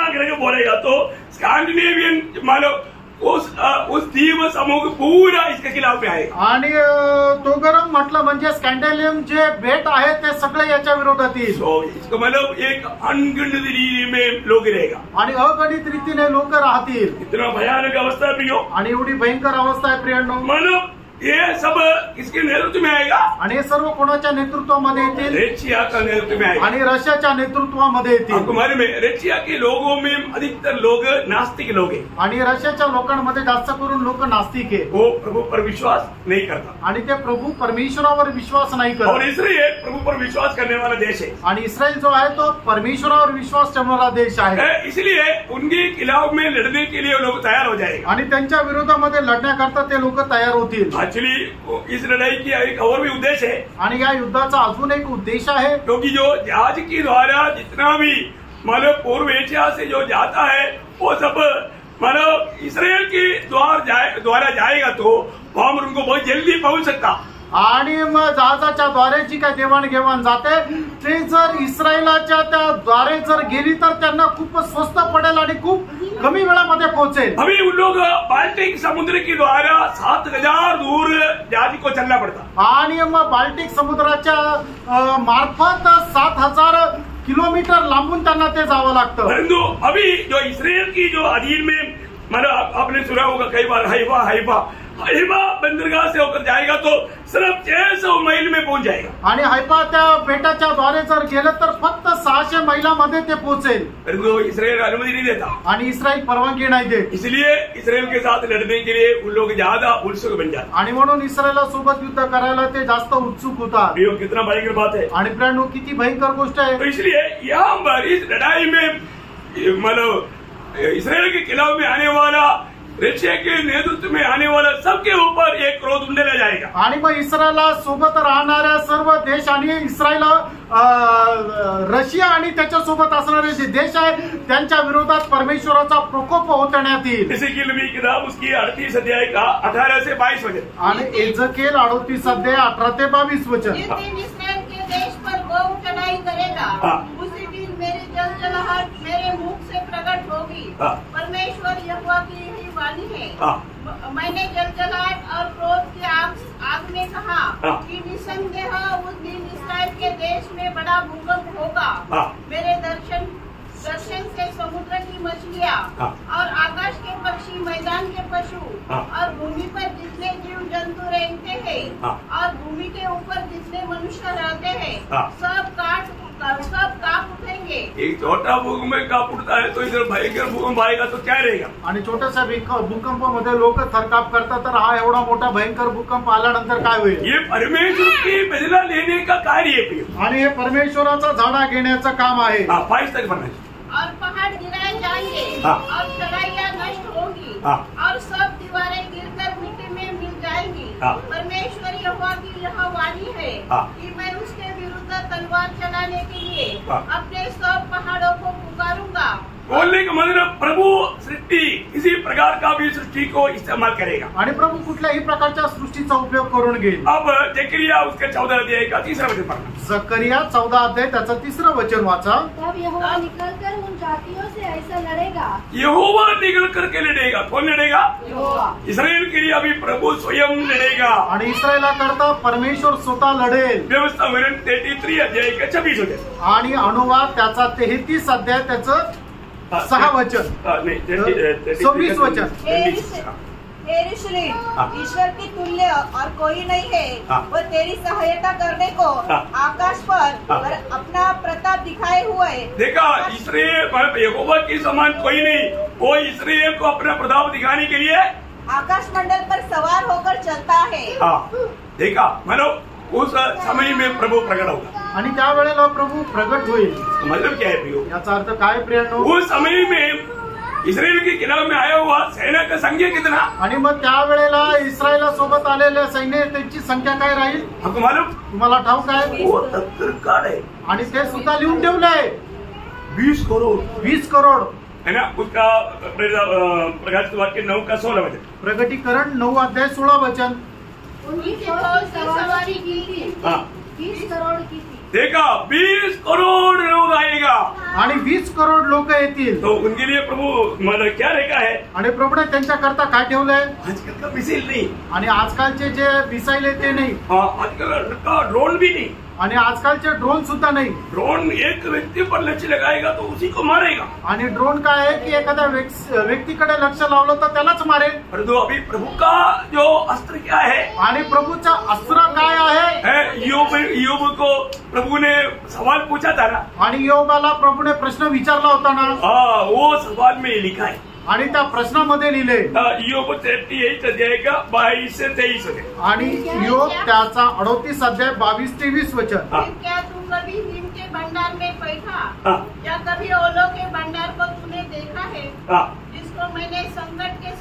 ग्रह बोलेगा तो स्कैंडिनेवियन मानो उस द्वीप समूह पूरा इसके खिलाफ में आएगा। आणि तोगरम म्हटलं म्हणजे स्कॅन्डेलियम जे बेट आहे ते सगळे याच्या विरोधात येईल। इसको मतलब एक अनगिनत में लोग रहेगा, आणि अगणित रीतीने लोक राहतील। इतना भयानक अवस्था है प्रियो, आणि एवढी भयंकर अवस्था आहे प्रियांनो। मतलब ये सब किसके नेतृत्व में आएगा? आणि हे सर्व कोणाच्या नेतृत्वामध्ये येतील? रशिया का नेतृत्व में आएगा। आणि रशियाच्या नेतृत्वामध्ये येतील। हमारे में रशिया के लोगों में अधिकतर लोग नास्तिक लोग हैं, आणि रशियाच्या लोकांमध्ये जास्त करून लोक नास्तिक आहे। वो प्रभु पर विश्वास नहीं करता, आणि ते प्रभू परमेश्वरावर विश्वास नाही और करत। इसलिए प्रभु पर विश्वास करने वाला देश है, आणि इस्रायल जो आहे तो परमेश्वरावर विश्वास ठेवणारा देश आहे। इसलिए उनके खिलाफ में लड़ने के लिए लोग तैयार हो जाएंगे, आणि त्यांच्या विरोधामध्ये लढण्याकरता ते लोक तयार होतील। एक्चुअली इस लड़ाई की एक और भी उद्देश्य है, आणि या युद्धाचा अजून एक उद्देश आहे, क्योंकि जो जहाज के द्वारा जितना भी मानव पूर्व एशिया से जो जाता है वो सब मानव इसराइल के द्वारा जाएगा तो वहां पर उनको बहुत जल्दी पहुंच सकता। आणि मग जहाजाच्या द्वारे जी काही देवाणघेवाण जाते ते जर इस्रायलाच्या त्या द्वारे जर गेली तर त्यांना खूप स्वस्त पडेल आणि खूप कमी वेळामध्ये पोहोचेल। अभी उन लोग बाल्टिक समुद्र के द्वारा 7000 दूर जहाज को चलना पड़ता, आणि मग बाल्टिक समुद्राच्या मार्फत 7000 किलोमीटर लांबून त्यांना ते जावं लागतं। परंतु अभी जो इसराइल की जो अधीन में मतलब आपने सुना होगा कई बार हैफा बंदरगाह से होकर जाएगा तो सिर्फ 600 मील में पहुंच जाएगा, आणि हैफा त्या बेटाच्या द्वारे जर गेलं तर फक्त 600 मैलामध्ये ते पोहोचेल। परंतु इसराइल अनुमति नहीं देता, आणि इस्रायल परवानगी नाही देत। इसलिए इसराइल के साथ लड़ने के लिए उन लोग ज्यादा उत्सुक बन जाते, आणि म्हणून इस्रायला सोबत युद्ध करायला ते जास्त उत्सुक होतात। ये कितना भयंकर बात है, आणि प्रियांनो किती भयंकर गोष्ट आहे। तो इसलिए यहाँ पर इस लड़ाई में मतलब इसराइल के खिलाफ में आने वाला रशिया के नेतृत्व में आने वाला सबके ऊपर एक क्रोध उंडेला जाएगा। आणि मग इस्रायला सोबत राहणाऱ्या सर्व देश आणि इस्रायल रशिया आणि त्याच्यासोबत असणारे जे देश आहे त्यांच्या विरोधात परमेश्वराचा प्रकोप होतण्यात येईल। एजेकिएल की किताब उसकी 38 अध्याय का 18 से 22 वचन आणि एजेकिएल 38 अध्याय 18 ते 22 वचन। जिस दिन इस्राएल के देश पर गौ चढ़ाई करेगा उसी दिन मेरी जलजलाहट मेरे मुख से प्रकट होगी। परमेश्वर यहोवा की यही वाणी है। मैंने जलजलाहट और क्रोध की आग में कहा कि निसंदेह उस दिन इस्राएल के देश में बड़ा भूकंप होगा। मेरे दर्शन से समुद्र की मछलियाँ और आकाश के पक्षी, मैदान के पशु और भूमि पर जितने जीव जंतु रहते हैं और भूमि के ऊपर जितने मनुष्य रहते हैं सब कांप उठेंगे। एक छोटा भूकंप कांप उठता है तो इधर भयंकर भूकंप आएगा तो क्या रहेगा। आणि छोट्याशा भूकंपामध्ये लोक थरकाप करतात तर हा एवढा मोठा भयंकर भूकंप आल्यानंतर काय होईल। ये परमेश्वर की बदला लेने का कार्य है आणि हे परमेश्वराचा झाडा घेण्याचं काम आहे। 5 तक पढ़ना। और पहाड़ गिराए जाएंगे और चढ़ाइयाँ नष्ट होंगी और सब दीवारें गिरकर मिट्टी में मिल जाएंगी। परमेश्वर यहोवा की यह वाणी है कि मैं उसके विरुद्ध तलवार चलाने के लिए अपने सब पहाड़ों को पुकारूंगा। बोलने का मतलब प्रभु सृष्टि किसी प्रकार का भी सृष्टि को इस्तेमाल करेगा आणि प्रभु कुठल्याही प्रकारच्या सृष्टीचा उपयोग करून घेईल। अब जकरिया उसके 14 अध्याय का 3रा वचन पढ़ना। जकरिया 14 अध्याय त्याचं 3रं वचन वाचा। तब यहोवा निकलकर उन जातियों से ऐसा लड़ेगा। यहोवा निकल करके लड़ेगा। कौन लड़ेगा। यहोवा। इस्राएल के लिए अभी प्रभु स्वयं लड़ेगा आणि इस्रायला करता परमेश्वर स्वतः लढेल। व्यवस्था 33 अध्याय का 26 वचन आणि अनुवाद त्याचा 33 अध्याय त्याचं 6 वचन नहीं 26 वचन। यरूशलेम ईश्वर की तुल्य और कोई नहीं है। वो तेरी सहायता करने को आकाश पर और अपना प्रताप दिखाए हुए। देखा इस्राएल यहोवा के समान कोई नहीं। वो इस्राएल को अपना प्रताप दिखाने के लिए आकाश मंडल पर सवार होकर चलता है। देखा मानो उस समय में प्रभु प्रकट होगा आणि त्या वेळेला प्रभु प्रगट होईल। मतलब क्या है प्रियो। याचा अर्थ काय प्रियांनो। उस समय में इस्राएल के किनारे में आया हुआ सेना का संख्या कितना। आणि मग त्या वेळेला इस्रायला सोबत आलेल्या सैन्य त्यांची संख्या काय राहील आपको मालूम। तुम्हाला ठाऊक आहे। वो 70 आहे आणि ते सुद्धा लिहून ठेवलंय 20 करोड़ 20 करोड़ है ना। उसका प्रकाशित वाक्य 9 का 16 वचन। प्रगटीकरण 9 अध्याय 16 वचन। उनकी फौज की सवारी की थी 20 करोड़ की थी। देखा 20 करोड़ लोग आएगा आणि 20 करोड़ लोक येतील। तो उनके लिए प्रभु मतलब क्या रेखा है। आणि प्रभूने त्यांच्या करता काय ठेवलंय। आजकल का मिसाइल नहीं आणि आजकालचे जे मिसाईल आहे ते नाही। आजकल का ड्रोन भी नहीं आणि आजकालचे ड्रोन सुद्धा नाही। ड्रोन एक व्यक्ति पर लक्ष्य लगाएगा तो उसी को मारेगा। आणि ड्रोन काय आहे की एखाद्या व्यक्तीकडे लक्ष लावलं तर त्यालाच मारेल। परंतु अभी प्रभु का जो अस्त्र क्या है आणि प्रभूचा अस्त्र काय आहे। योग को प्रभु ने सवाल पूछा था ना। आणि योबाला प्रभूने प्रश्न विचारला होता ना। वो सवाल में लिखा है आणि त्या प्रश्नामध्ये लिहिले योग 38 अध्याय का 22 से 23 वचन। आणि योग त्याचा 38 अध्याय 22 ते 20 वचन। क्या तू कभी नीम के भंडार में बैठा या कभी ओलों के भंडार को तूने देखा है जिसको मैंने संकट के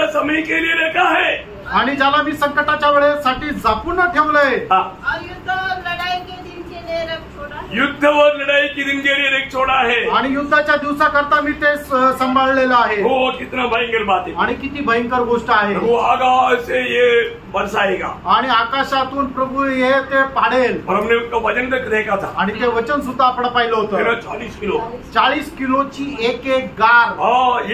समय के लिए रखा है आणि ज्याला मी संकटाच्या वेळेसाठी जपून ठेवलंय। और युद्ध और लड़ाई के दिन के लिए रख छोड़ा। युद्ध और लड़ाई के दिन के लिए रख छोड़ा है आणि युद्धाच्या दिवसाकरता मी ते सांभाळलेलं आहे। हो कितना भयंकर बात है। आणि किती भयंकर गोष्ट आहे। वो आकाश से ये बरसाएगा आणि आकाशातून प्रभू हे ते पाडेल। और हमने उसका वजन तक देखा था आणि ते वचन सुद्धा आपण पाहिलं होतं। 40 किलो 40 किलोची एक गार।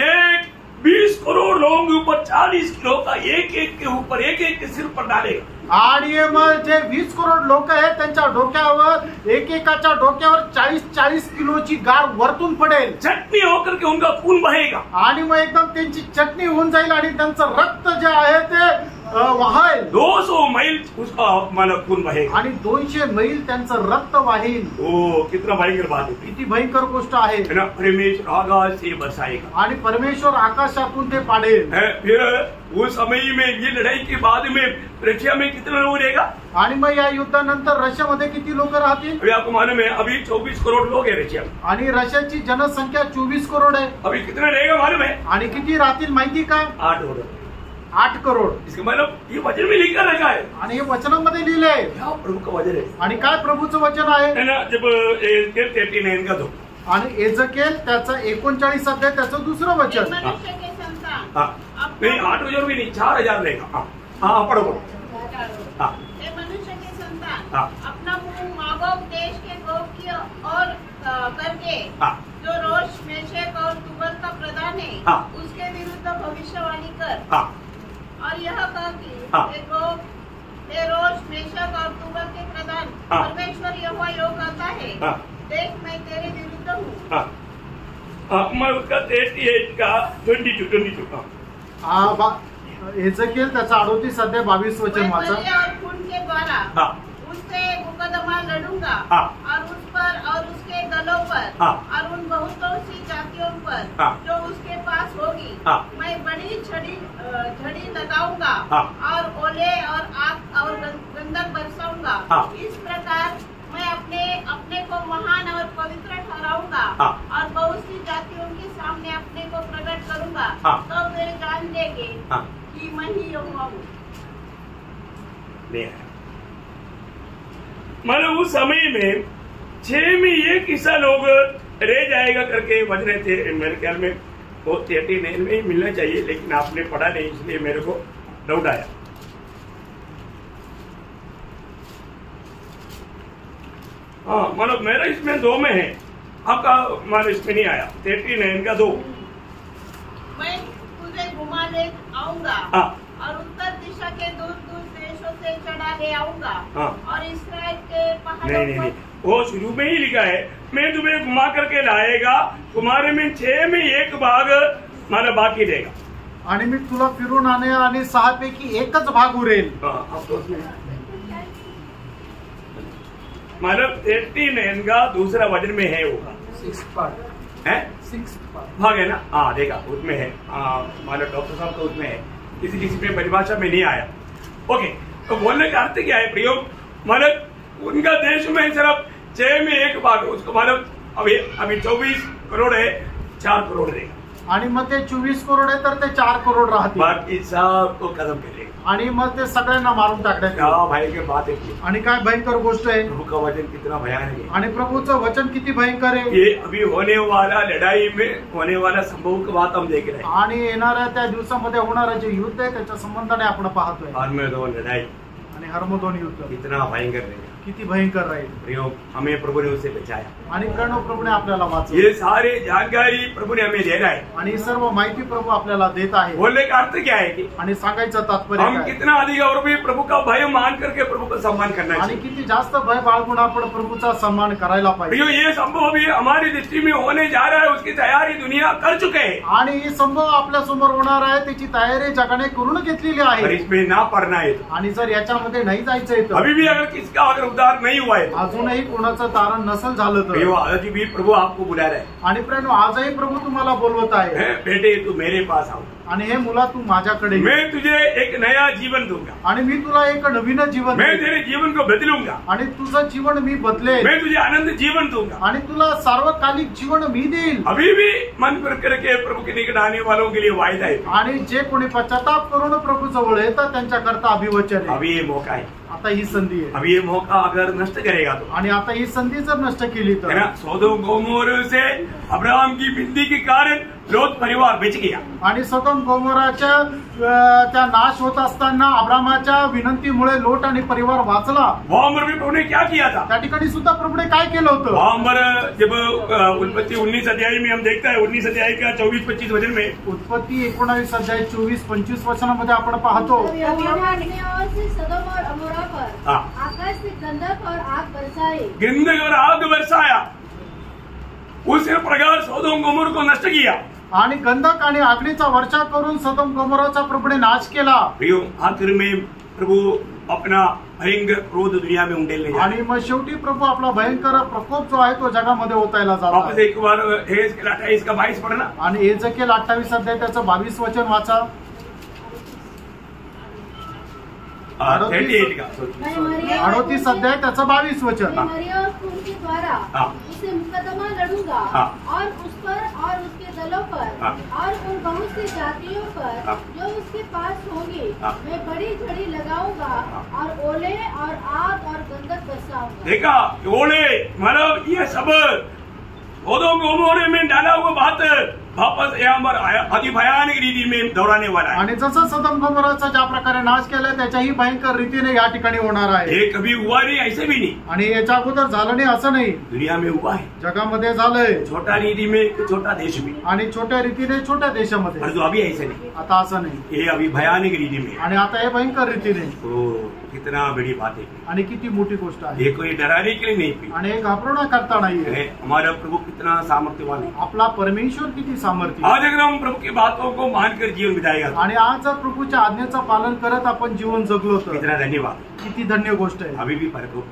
एक 20 करोड़ लोगों के ऊपर 40 किलो का एक के ऊपर एक के सिर पर डालेगा। आणि मग जे 20 करोड लोक आहेत त्यांच्या डोक्यावर एकेकाच्या डोक्यावर 40 किलोची गार वरतून पडेल। चटनी होकर के उनका खून बहेगा आणि मग एकदम त्यांची चटणी होऊन जाईल आणि त्यांचं रक्त जे आहे ते वाहेल। 200 माइल उसका माना खून बहेगा। आणि 200 मैल त्यांचं रक्त वाहील। ओ कितना भयंकर बात है, किती भयंकर गोष्ट आहे ना। परमेश्वर आकाश से बरसाएगा आणि परमेश्वर आकाशातून ते पाडेल। फिर उस समय में ये लड़ाई के बाद में रशिया में कितना लोग रहेगा? आणि मग या युद्धानंतर रशियामध्ये किती लोक राहतील? अभी आपको मालूम है अभी 24 करोड़ लोग है रशिया में, आणि रशियाची जनसंख्या 24 करोड़ आहे। अभी कितना रहेगा मालूम है? आणि किती राहतील माहिती का? 8 करोड़। 8 करोड़। इसका मतलब ये वचन में लिखा रखा है आणि हे वचनामध्ये लिहिलंय। क्या प्रभु का वचन है आणि काय प्रभूचं वचन आहे ना। जब 39 का दो आणि एजकेल त्याचं 39 अध्याय त्याचं दुसरं वचन। मनुष्य के संतान, नहीं 8,000 भी नहीं 4,000 रहेगा। हाँ पढ़ो पढ़ो। हाँ हे मनुष्य के संतान, हाँ। अपना मुंह मागोग देश के गोग की ओर करके हाँ। जो रोश मेशेक और तुबल का प्रधान है हाँ। उसके विरुद्ध भविष्यवाणी कर हाँ और यह कह कि हाँ। हे गोग, हे रोश मेशेक और तुबल के प्रधान, हाँ। परमेश्वर यहोवा यो कहता है, हाँ। देख मैं तेरे विरुद्ध हूँ। मैं उसका 38 का 22 एजकेल त्याचा 38 अध्याय 22 वचन मैं वाचा। बलि और खून के द्वारा हाँ। उससे मुकदमा लड़ूंगा हाँ। और उस पर और उसके दलों पर हाँ। और उन बहुतों सी जातियों पर हाँ। जो उसके पास होगी हाँ। मैं बड़ी झड़ी लगाऊंगा हाँ। और ओले और आग और गंधक बरसाऊंगा। हाँ। इस प्रकार मैं अपने को महान और पवित्र ठहराऊंगा हाँ। और बहुत सी जातियों के सामने अपने को प्रकट करूंगा। हाँ। तो वे जान लेंगे हाँ। कि मैं ही यहोवा हूँ। मतलब उस समय में 6 में 1 हिस्सा लोग रह जाएगा करके वजन थे। मेरे ख्याल में वो 39 में ही मिलना चाहिए, लेकिन आपने पढ़ा नहीं इसलिए मेरे को डाउट आया। हाँ मतलब मेरा इसमें 2 में है, आपका मतलब इसमें नहीं आया। 39 का 2। मैं तुझे घुमा ले आऊंगा हाँ। और उत्तर दिशा के दूर दूर देशों से चढ़ा ले आऊंगा। हाँ। और इसराइल के पहाड़ों नहीं नहीं, वो शुरू में ही लिखा है मैं तुम्हें घुमा करके लाएगा, तुम्हारे में 6 में 1 भाग माना बाकी रहेगा। आणि मी तुला फिरून आणेल आणि 6 पैकी 1च भाग उरेल। मतलब 39 का दूसरा वजन में है होगा, 6 पार्ट है 6 पार्ट भाग है ना। हाँ देखा उसमें है। मतलब डॉक्टर साहब तो उसमें है, किसी में परिभाषा में नहीं आया। ओके, तो बोलने का अर्थ क्या है प्रयोग? मतलब उनका देश में सिर्फ 6 में 1 भाग, उसको मतलब अभी 24 करोड़ है, 4 करोड़ रहेगा। आणि मग ते 24 करोड आहे तर ते 4 करोड राहतील बाकी सबको खत्म करेगा। आणि मग ते सगळ्यांना मारून टाकण्यात क्या येईल। भाई की बात है। आणि काय भयंकर गोष्ट आहे। प्रभु का वचन कितना भयानक है आणि प्रभूचं वचन किती भयंकर आहे। ये अभी होने वाला लड़ाई में होने वाला संभव की बात हम देख रहे हैं। आणि येणाऱ्या त्या दिवसामध्ये होणारं जे युद्ध आहे त्याच्या संबंधाने आपण पाहतोय। हर्मोदोन लड़ाई आणि हर्मोदोन युद्ध कितना भयंकर रहेगा, किती भयंकर राहील। प्रयोग हमें प्रभु ने उससे बचाया। आणि प्रणव प्रभूने आपल्याला वाचवलं। ये सारे जानकारी प्रभु ने हमें दे रहा है। आणि ही सर्व माहिती प्रभू आपल्याला देत आहे। बोलने का अर्थ क्या है कि आणि सांगायचं तात्पर्य हम काय? कितना अधिक और भी प्रभु का भय मान करके प्रभु का सम्मान करना आणि चाहिए। किती जास्त भय बाळगून आपण प्रभूचा सन्मान करायला पाहिजे। प्रियो ये संभव अभी हमारी दृष्टि में होने जा रहा है, उसकी तैयारी दुनिया कर चुके हैं आणि ही संभव आपल्या समोर होणार आहे त्याची तयारी जगाने करून घेतलेली और आहे। इसमें ना पड़ना है। आणि जर याच्यामध्ये नाही जायचंय तर अभी भी अगर किसका अगर उद्धार नहीं हुआ है, अजूनही कोणाचं तारण नसेल झालं प्रियो तर। आज भी प्रभु आपको बुला रहा है, आणि प्रणव आजही प्रभू तुम्हाला बोलवत आहे। हैं, बेटे तू मेरे पास आओ, आणि हे मुला तू माझ्याकडे ये। मैं तुझे एक नया जीवन दूंगा, आणि मी तुला एक नवीन जीवन मैं देईन। तेरे जीवन को बदलूंगा, आणि तुझं जीवन मी बदलेल। मैं तुझे आनंद जीवन दूंगा। आणि तुला सार्वकालिक जीवन मी देईल। अभी भी मन पर करके प्रभु के निकट आने वालों के लिए वायदा है। आणि जे कोणी पश्चाताप करून प्रभू जवळ येतात त्यांच्याकरता अभिवचन आहे। अभी ये मौका है, आता ही संधी आहे। अभी ये मौका अगर नष्ट करेगा तो आणि आता ही संधी जर नष्ट केली है तर ना। सोदोम गोमोर से अब्राहम की बिंदी के कारण लोत परिवार बच गया। आणि सदोम गोमोराच्या त्या नाश होत असताना अब्रामाच्या विनंतीमुळे लोट आणि परिवार वाचला। वहां पर भी प्रभु ने क्या किया था? त्या ठिकाणी सुद्धा प्रभूने काय केलं होतं? वहां पर जब उत्पत्ति 19 अध्याय में हम देखता है, 19 अध्याय का 24-25 वचन में उत्पत्ती 19 अध्याय 24-25 वचनामध्ये आपण पाहतो। तब यहोवा ने अपने ओर से सदोम और अमोरा पर हाँ। आकाश से गंधक और आग बरसाए। गंधक और आग बरसाया, उस प्रकार सोदोम गोमोर को नष्ट किया। आणि गंधक आणि अग्नीचा वर्षा करून सदोम गोमोराचा प्रभूने नाश केला। प्रियो आखिर में प्रभु अपना भयंकर क्रोध दुनिया में उंडेलने जा रहे आणि मग शेवटी प्रभू आपला भयंकर प्रकोप जो आहे तो जगामध्ये होतायला जात वापस आहे. एक बार 28 का 22 पढ़ना. आणि एजेकिएल 28 अध्याय त्याचं 22 वचन वाचा. 38 का 38 अध्याय त्याचं 22 वचन. मैं मरियम और उनके द्वारा हाँ। उसे मुकदमा लड़ूंगा हाँ। और उस पर और उसके दलों पर हाँ। और उन बहुत सी जातियों पर हाँ। जो उसके पास होंगे हाँ। मैं बड़ी झड़ी लगाऊंगा और ओले और आग और गंधक बरसाऊंगा. देखा ओले मतलब ये सब पौधों को मोरे में डाला हुआ बात वापस यहाँ पर अति भयानक रीति में दोहराने वाला है. आणि जसं सदम गोमोराचा ज्या प्रकारे नाश केलाय त्याच्याही भयंकर रीतीने या ठिकाणी होणार आहे. ये कभी हुआ नहीं, ऐसे भी नहीं. आणि याच्या अगोदर झालं नाही असं नाही, दुनिया में हुआ है. जगामध्ये झालंय. छोटा रीति में छोटा देश में, आणि छोट्या रीतीने छोट्या देशामध्ये. पर जो अभी ऐसे नहीं, आता असं नाही. ये अभी भयानक रीति में. आणि आता हे भयंकर रीतीने. तो कितना बड़ी बात है. आणि किती मोठी गोष्ट आहे. ये कोई डराने के लिए नहीं थी. आणि हे घाबरवणं करता नाहीये. हमारा प्रभु कितना सामर्थ्यवान है. आपला परमेश्वर किती सामर्थ्य. आज अगर हम प्रभु की बातों को मानकर जीवन बिताएगा आणि आज जर प्रभूच्या आज्ञेचं पालन करत आपण जीवन जगलो तर कितना धन्यवाद. किती धन्य गोष्ट आहे. अभी भी फर्क हो.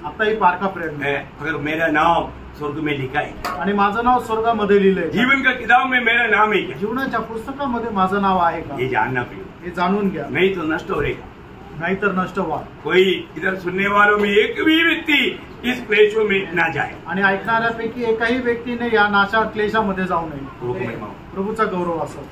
आता ही पारखा प्रेरणा आहे. अगर मेरा नाम स्वर्ग में लिखा है, आणि माझं नाव स्वर्गामध्ये लिहिलंय. जीवन का किताब में मेरा नाम है क्या, जीवनाच्या पुस्तकामध्ये माझं नाव आहे का, ये जानना पड़ेगा. हे जाणून घ्या. नहीं तो नष्ट हो रहेगा. नाहीतर नष्ट व्हा. कोई इधर सुनने वालों में एक भी व्यक्ति इस क्लेशों में ना जाए. आणि ऐकणाऱ्यापैकी एकाही व्यक्तीने या नाशा क्लेशामध्ये जाऊ नये. प्रभु को महिमा हो. प्रभूचा गौरव असो.